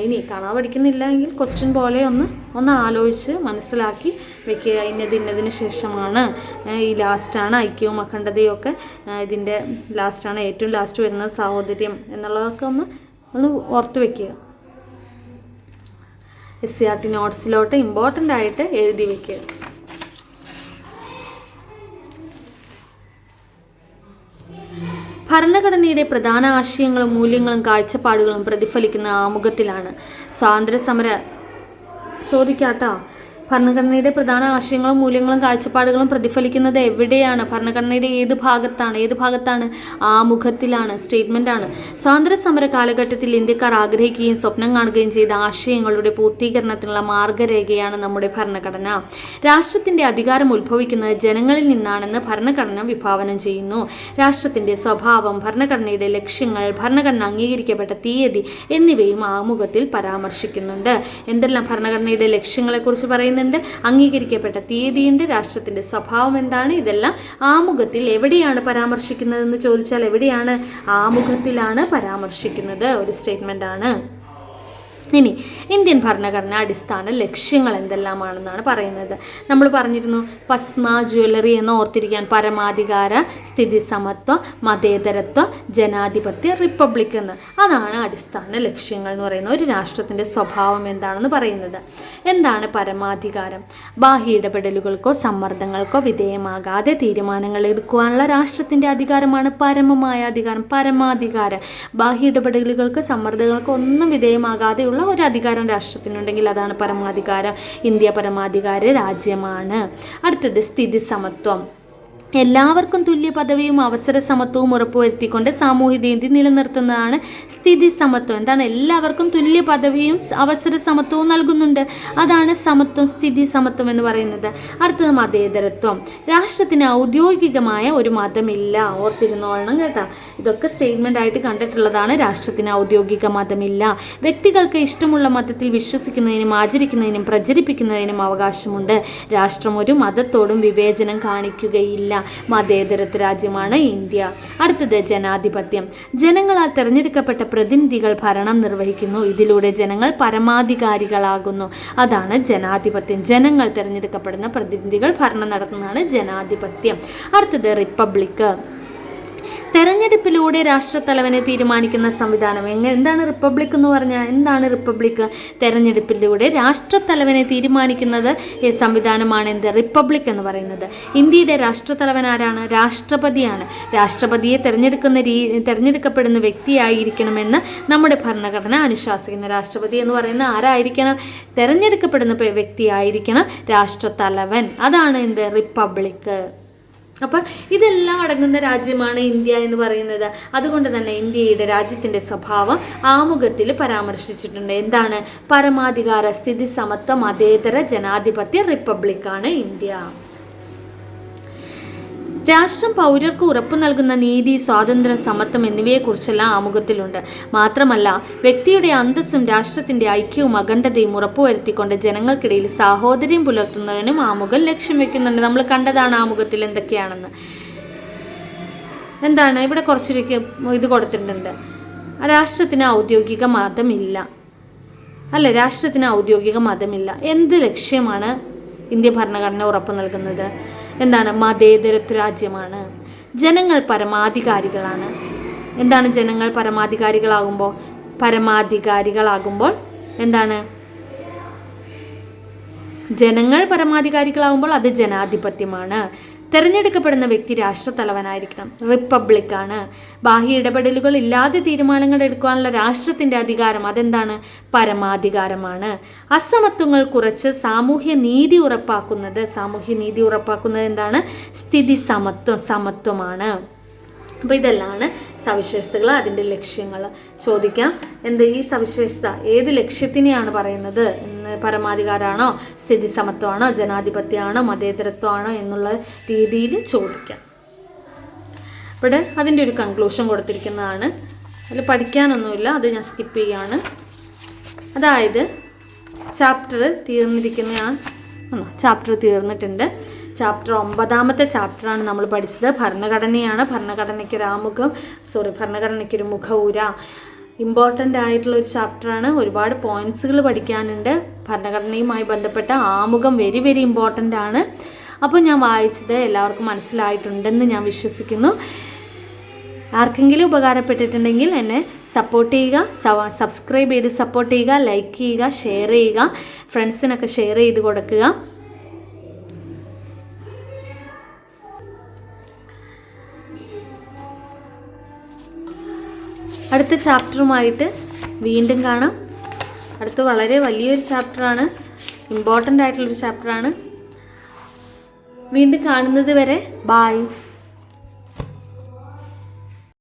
ഇനി കാണാതെ പഠിക്കുന്നില്ല എങ്കിൽ ക്വസ്റ്റ്യൻ പോലെ ഒന്ന് ആലോചിച്ച് മനസ്സിലാക്കി വെക്കുക. ഇന്നതിന് ശേഷമാണ് ഈ ലാസ്റ്റാണ് ഐക്യവും അഖണ്ഡതയും ഒക്കെ, ഇതിൻ്റെ ലാസ്റ്റാണ്, ഏറ്റവും ലാസ്റ്റ് വരുന്നത് സാഹോദര്യം എന്നുള്ളതൊക്കെ ഒന്ന് ഓർത്ത് വെക്കുക. SCERT നോട്ട്സിലോട്ട് ഇമ്പോർട്ടൻ്റ് ആയിട്ട് എഴുതി വെക്കുക. ഭരണഘടനയുടെ പ്രധാന ആശയങ്ങളും മൂല്യങ്ങളും കാഴ്ചപ്പാടുകളും പ്രതിഫലിക്കുന്ന ആമുഖത്തിലാണ് സ്വാതന്ത്ര്യസമര ചോദിക്കാട്ടോ. ഭരണഘടനയുടെ പ്രധാന ആശയങ്ങളും മൂല്യങ്ങളും കാഴ്ചപ്പാടുകളും പ്രതിഫലിക്കുന്നത് എവിടെയാണ്? ഭരണഘടനയുടെ ഏത് ഭാഗത്താണ്? ആമുഖത്തിലാണ്, സ്റ്റേറ്റ്മെൻ്റാണ്. സ്വാതന്ത്ര്യ സമര കാലഘട്ടത്തിൽ ഇന്ത്യക്കാർ ആഗ്രഹിക്കുകയും സ്വപ്നം കാണുകയും ചെയ്ത ആശയങ്ങളുടെ പൂർത്തീകരണത്തിനുള്ള മാർഗരേഖയാണ് നമ്മുടെ ഭരണഘടന. രാഷ്ട്രത്തിൻ്റെ അധികാരം ഉത്ഭവിക്കുന്നത് ജനങ്ങളിൽ നിന്നാണെന്ന് ഭരണഘടന വിഭാവനം ചെയ്യുന്നു. രാഷ്ട്രത്തിൻ്റെ സ്വഭാവം, ഭരണഘടനയുടെ ലക്ഷ്യങ്ങൾ, ഭരണഘടന അംഗീകരിക്കപ്പെട്ട തീയതി എന്നിവയും ആമുഖത്തിൽ പരാമർശിക്കുന്നുണ്ട്. എന്തെല്ലാം ഭരണഘടനയുടെ ലക്ഷ്യങ്ങളെക്കുറിച്ച് പറയുന്നു, അംഗീകരിക്കപ്പെട്ട തീയതിയുണ്ട്, രാഷ്ട്രത്തിന്റെ സ്വഭാവം എന്താണ്, ഇതെല്ലാം ആമുഖത്തിൽ എവിടെയാണ് പരാമർശിക്കുന്നതെന്ന് ചോദിച്ചാൽ എവിടെയാണ്? ആമുഖത്തിലാണ് പരാമർശിക്കുന്നത്. ഒരു സ്റ്റേറ്റ്മെന്റ് ആണ്. ഇനി ഇന്ത്യൻ ഭരണഘടന അടിസ്ഥാന ലക്ഷ്യങ്ങൾ എന്തെല്ലാമാണെന്നാണ് പറയുന്നത്. നമ്മൾ പറഞ്ഞിരുന്നു പസ്മ ജ്വല്ലറി എന്ന് ഓർത്തിരിക്കാൻ, പരമാധികാര, സ്ഥിതി സമത്വം, മതേതരത്വം, ജനാധിപത്യ, റിപ്പബ്ലിക് എന്ന്. അതാണ് അടിസ്ഥാന ലക്ഷ്യങ്ങൾ എന്ന് പറയുന്നത്. ഒരു രാഷ്ട്രത്തിൻ്റെ സ്വഭാവം എന്താണെന്ന് പറയുന്നത്. എന്താണ് പരമാധികാരം? ബാഹ്യ ഇടപെടലുകൾക്കോ സമ്മർദ്ദങ്ങൾക്കോ വിധേയമാകാതെ തീരുമാനങ്ങൾ എടുക്കുവാനുള്ള രാഷ്ട്രത്തിൻ്റെ അധികാരമാണ് പരമമായ അധികാരം, പരമാധികാരം. ബാഹ്യ ഇടപെടലുകൾക്ക് സമ്മർദ്ദങ്ങൾക്കോ ഒന്നും വിധേയമാകാതെയുള്ള ഒരു അധികാരം രാഷ്ട്രത്തിനുണ്ടെങ്കിൽ അതാണ് പരമാധികാരം. ഇന്ത്യ പരമാധികാര രാജ്യമാണ്. അടുത്തത് സ്ഥിതി സമത്വം. എല്ലാവർക്കും തുല്യ പദവിയും അവസര സമത്വവും ഉറപ്പുവരുത്തിക്കൊണ്ട് സാമൂഹികനീതി നിലനിർത്തുന്നതാണ് സ്ഥിതി സമത്വം. എന്താണ്? എല്ലാവർക്കും തുല്യ പദവിയും അവസര സമത്വവും നൽകുന്നുണ്ട്. അതാണ് സമത്വം, സ്ഥിതി സമത്വം എന്ന് പറയുന്നത്. അടുത്തത് മതേതരത്വം. രാഷ്ട്രത്തിന് ഔദ്യോഗികമായ ഒരു മതമില്ല, ഓർത്തിരുന്നോളണം കേട്ടോ. ഇതൊക്കെ സ്റ്റേറ്റ്മെൻ്റ് ആയിട്ട് കണ്ടിട്ടുള്ളതാണ്. രാഷ്ട്രത്തിന് ഔദ്യോഗിക മതമില്ല. വ്യക്തികൾക്ക് ഇഷ്ടമുള്ള മതത്തിൽ വിശ്വസിക്കുന്നതിനും ആചരിക്കുന്നതിനും പ്രചരിപ്പിക്കുന്നതിനും അവകാശമുണ്ട്. രാഷ്ട്രം ഒരു മതത്തോടും വിവേചനം കാണിക്കുകയില്ല. മതേതരത്വ രാജ്യമാണ് ഇന്ത്യ. അടുത്തത് ജനാധിപത്യം. ജനങ്ങളാൽ തിരഞ്ഞെടുക്കപ്പെട്ട പ്രതിനിധികൾ ഭരണം നിർവഹിക്കുന്നു. ഇതിലൂടെ ജനങ്ങൾ പരമാധികാരികളാകുന്നു. അതാണ് ജനാധിപത്യം. ജനങ്ങൾ തിരഞ്ഞെടുക്കപ്പെടുന്ന പ്രതിനിധികൾ ഭരണം നടത്തുന്നതാണ് ജനാധിപത്യം. അടുത്തത് റിപ്പബ്ലിക്. തെരഞ്ഞെടുപ്പിലൂടെ രാഷ്ട്രത്തലവനെ തീരുമാനിക്കുന്ന സംവിധാനം. എന്താണ് റിപ്പബ്ലിക് എന്ന് പറഞ്ഞാൽ? എന്താണ് റിപ്പബ്ലിക്? തെരഞ്ഞെടുപ്പിലൂടെ രാഷ്ട്രത്തലവനെ തീരുമാനിക്കുന്നത് സംവിധാനമാണ് എന്ത്? റിപ്പബ്ലിക് എന്ന് പറയുന്നത്. ഇന്ത്യയുടെ രാഷ്ട്രത്തലവൻ ആരാണ്? രാഷ്ട്രപതിയാണ്. രാഷ്ട്രപതിയെ തെരഞ്ഞെടുക്കപ്പെടുന്ന വ്യക്തിയായിരിക്കണമെന്ന് നമ്മുടെ ഭരണഘടന അനുശാസിക്കുന്നു. രാഷ്ട്രപതി എന്ന് പറയുന്ന ആരായിരിക്കണം? തെരഞ്ഞെടുക്കപ്പെടുന്ന വ്യക്തിയായിരിക്കണം രാഷ്ട്രത്തലവൻ. അതാണ് എന്ത്? റിപ്പബ്ലിക്. അപ്പം ഇതെല്ലാം അടങ്ങുന്ന രാജ്യമാണ് ഇന്ത്യ എന്ന് പറയുന്നത്. അതുകൊണ്ട് തന്നെ ഇന്ത്യയുടെ രാജ്യത്തിൻ്റെ സ്വഭാവം ആമുഖത്തിൽ പരാമർശിച്ചിട്ടുണ്ട്. എന്താണ്? പരമാധികാര, സ്ഥിതി സമത്വ, മതേതര, ജനാധിപത്യ, റിപ്പബ്ലിക്കാണ് ഇന്ത്യ. രാഷ്ട്രം പൗരർക്ക് ഉറപ്പു നൽകുന്ന നീതി, സ്വാതന്ത്ര്യം, സമത്വം എന്നിവയെക്കുറിച്ചെല്ലാം ആമുഖത്തിലുണ്ട്. മാത്രമല്ല വ്യക്തിയുടെ അന്തസ്സും രാഷ്ട്രത്തിൻ്റെ ഐക്യവും അഖണ്ഡതയും ഉറപ്പുവരുത്തിക്കൊണ്ട് ജനങ്ങൾക്കിടയിൽ സാഹോദര്യം പുലർത്തുന്നതിനും ആമുഖം ലക്ഷ്യം വെക്കുന്നുണ്ട്. നമ്മൾ കണ്ടതാണ് ആമുഖത്തിൽ എന്തൊക്കെയാണെന്ന്. എന്താണ് ഇവിടെ കുറച്ചൊരു ഇത് കൊടുത്തിട്ടുണ്ട്. രാഷ്ട്രത്തിന് ഔദ്യോഗിക മതമില്ല, അല്ല, രാഷ്ട്രത്തിന് ഔദ്യോഗിക മതമില്ല. എന്ത് ലക്ഷ്യമാണ് ഇന്ത്യ ഭരണഘടന ഉറപ്പു നൽകുന്നത്? എന്താണ്? മതേതരത്വ രാജ്യമാണ്. ജനങ്ങൾ പരമാധികാരികളാണ്. എന്താണ് ജനങ്ങൾ പരമാധികാരികളാകുമ്പോൾ എന്താണ്? ജനങ്ങൾ പരമാധികാരികളാകുമ്പോൾ അത് ജനാധിപത്യമാണ്. തെരഞ്ഞെടുക്കപ്പെടുന്ന വ്യക്തി രാഷ്ട്രത്തലവനായിരിക്കണം. റിപ്പബ്ലിക്കാണ്. ബാഹ്യ ഇടപെടലുകൾ ഇല്ലാതെ തീരുമാനങ്ങൾ എടുക്കാനുള്ള രാഷ്ട്രത്തിൻ്റെ അധികാരം അതെന്താണ്? പരമാധികാരമാണ്. അസമത്വങ്ങൾ കുറച്ച് സാമൂഹ്യ നീതി ഉറപ്പാക്കുന്നത് എന്താണ്? സ്ഥിതി സമത്വമാണ്. അപ്പോൾ ഇതെല്ലാം സവിശേഷതകൾ, അതിൻ്റെ ലക്ഷ്യങ്ങൾ ചോദിക്കാം. ഈ സവിശേഷത ഏത് ലക്ഷ്യത്തിനെയാണ് പറയുന്നത്? പരമാധികാരമാണോ, സ്ഥിതി സമത്വമാണോ, ജനാധിപത്യമാണോ, മതേതരത്വമാണോ എന്നുള്ള രീതിയിൽ ചോദിക്കാം. ഇവിടെ അതിൻ്റെ ഒരു കൺക്ലൂഷൻ കൊടുത്തിരിക്കുന്നതാണ്. അതിൽ പഠിക്കാനൊന്നുമില്ല, അത് ഞാൻ സ്കിപ്പ് ചെയ്യാണ്. അതായത് ചാപ്റ്റർ തീർന്നിട്ടുണ്ട്. ചാപ്റ്റർ 9ാമത്തെ ചാപ്റ്ററാണ് നമ്മൾ പഠിച്ചത്. ഭരണഘടനയാണ്. ഭരണഘടനയ്ക്കൊരു മുഖവുര. ഇമ്പോർട്ടൻ്റ് ആയിട്ടുള്ളൊരു ചാപ്റ്ററാണ്. ഒരുപാട് പോയിൻറ്റ്സുകൾ പഠിക്കാനുണ്ട്. ഭരണഘടനയുമായി ബന്ധപ്പെട്ട ആമുഖം വെരി വെരി ഇമ്പോർട്ടൻ്റ് ആണ്. അപ്പോൾ ഞാൻ വായിച്ചത് എല്ലാവർക്കും മനസ്സിലായിട്ടുണ്ടെന്ന് ഞാൻ വിശ്വസിക്കുന്നു. ആർക്കെങ്കിലും ഉപകാരപ്പെട്ടിട്ടുണ്ടെങ്കിൽ എന്നെ സപ്പോർട്ട് ചെയ്യുക, സബ്സ്ക്രൈബ് ചെയ്ത് സപ്പോർട്ട് ചെയ്യുക, ലൈക്ക് ചെയ്യുക, ഷെയർ ചെയ്യുക, ഫ്രണ്ട്സിനൊക്കെ ഷെയർ ചെയ്ത് കൊടുക്കുക. അടുത്ത ചാപ്റ്ററുമായിട്ട് വീണ്ടും കാണാം. അടുത്ത വളരെ വലിയൊരു ചാപ്റ്ററാണ്, ഇമ്പോർട്ടൻ്റ് ആയിട്ടുള്ളൊരു ചാപ്റ്ററാണ്. വീണ്ടും കാണുന്നത് വരെ ബായ്.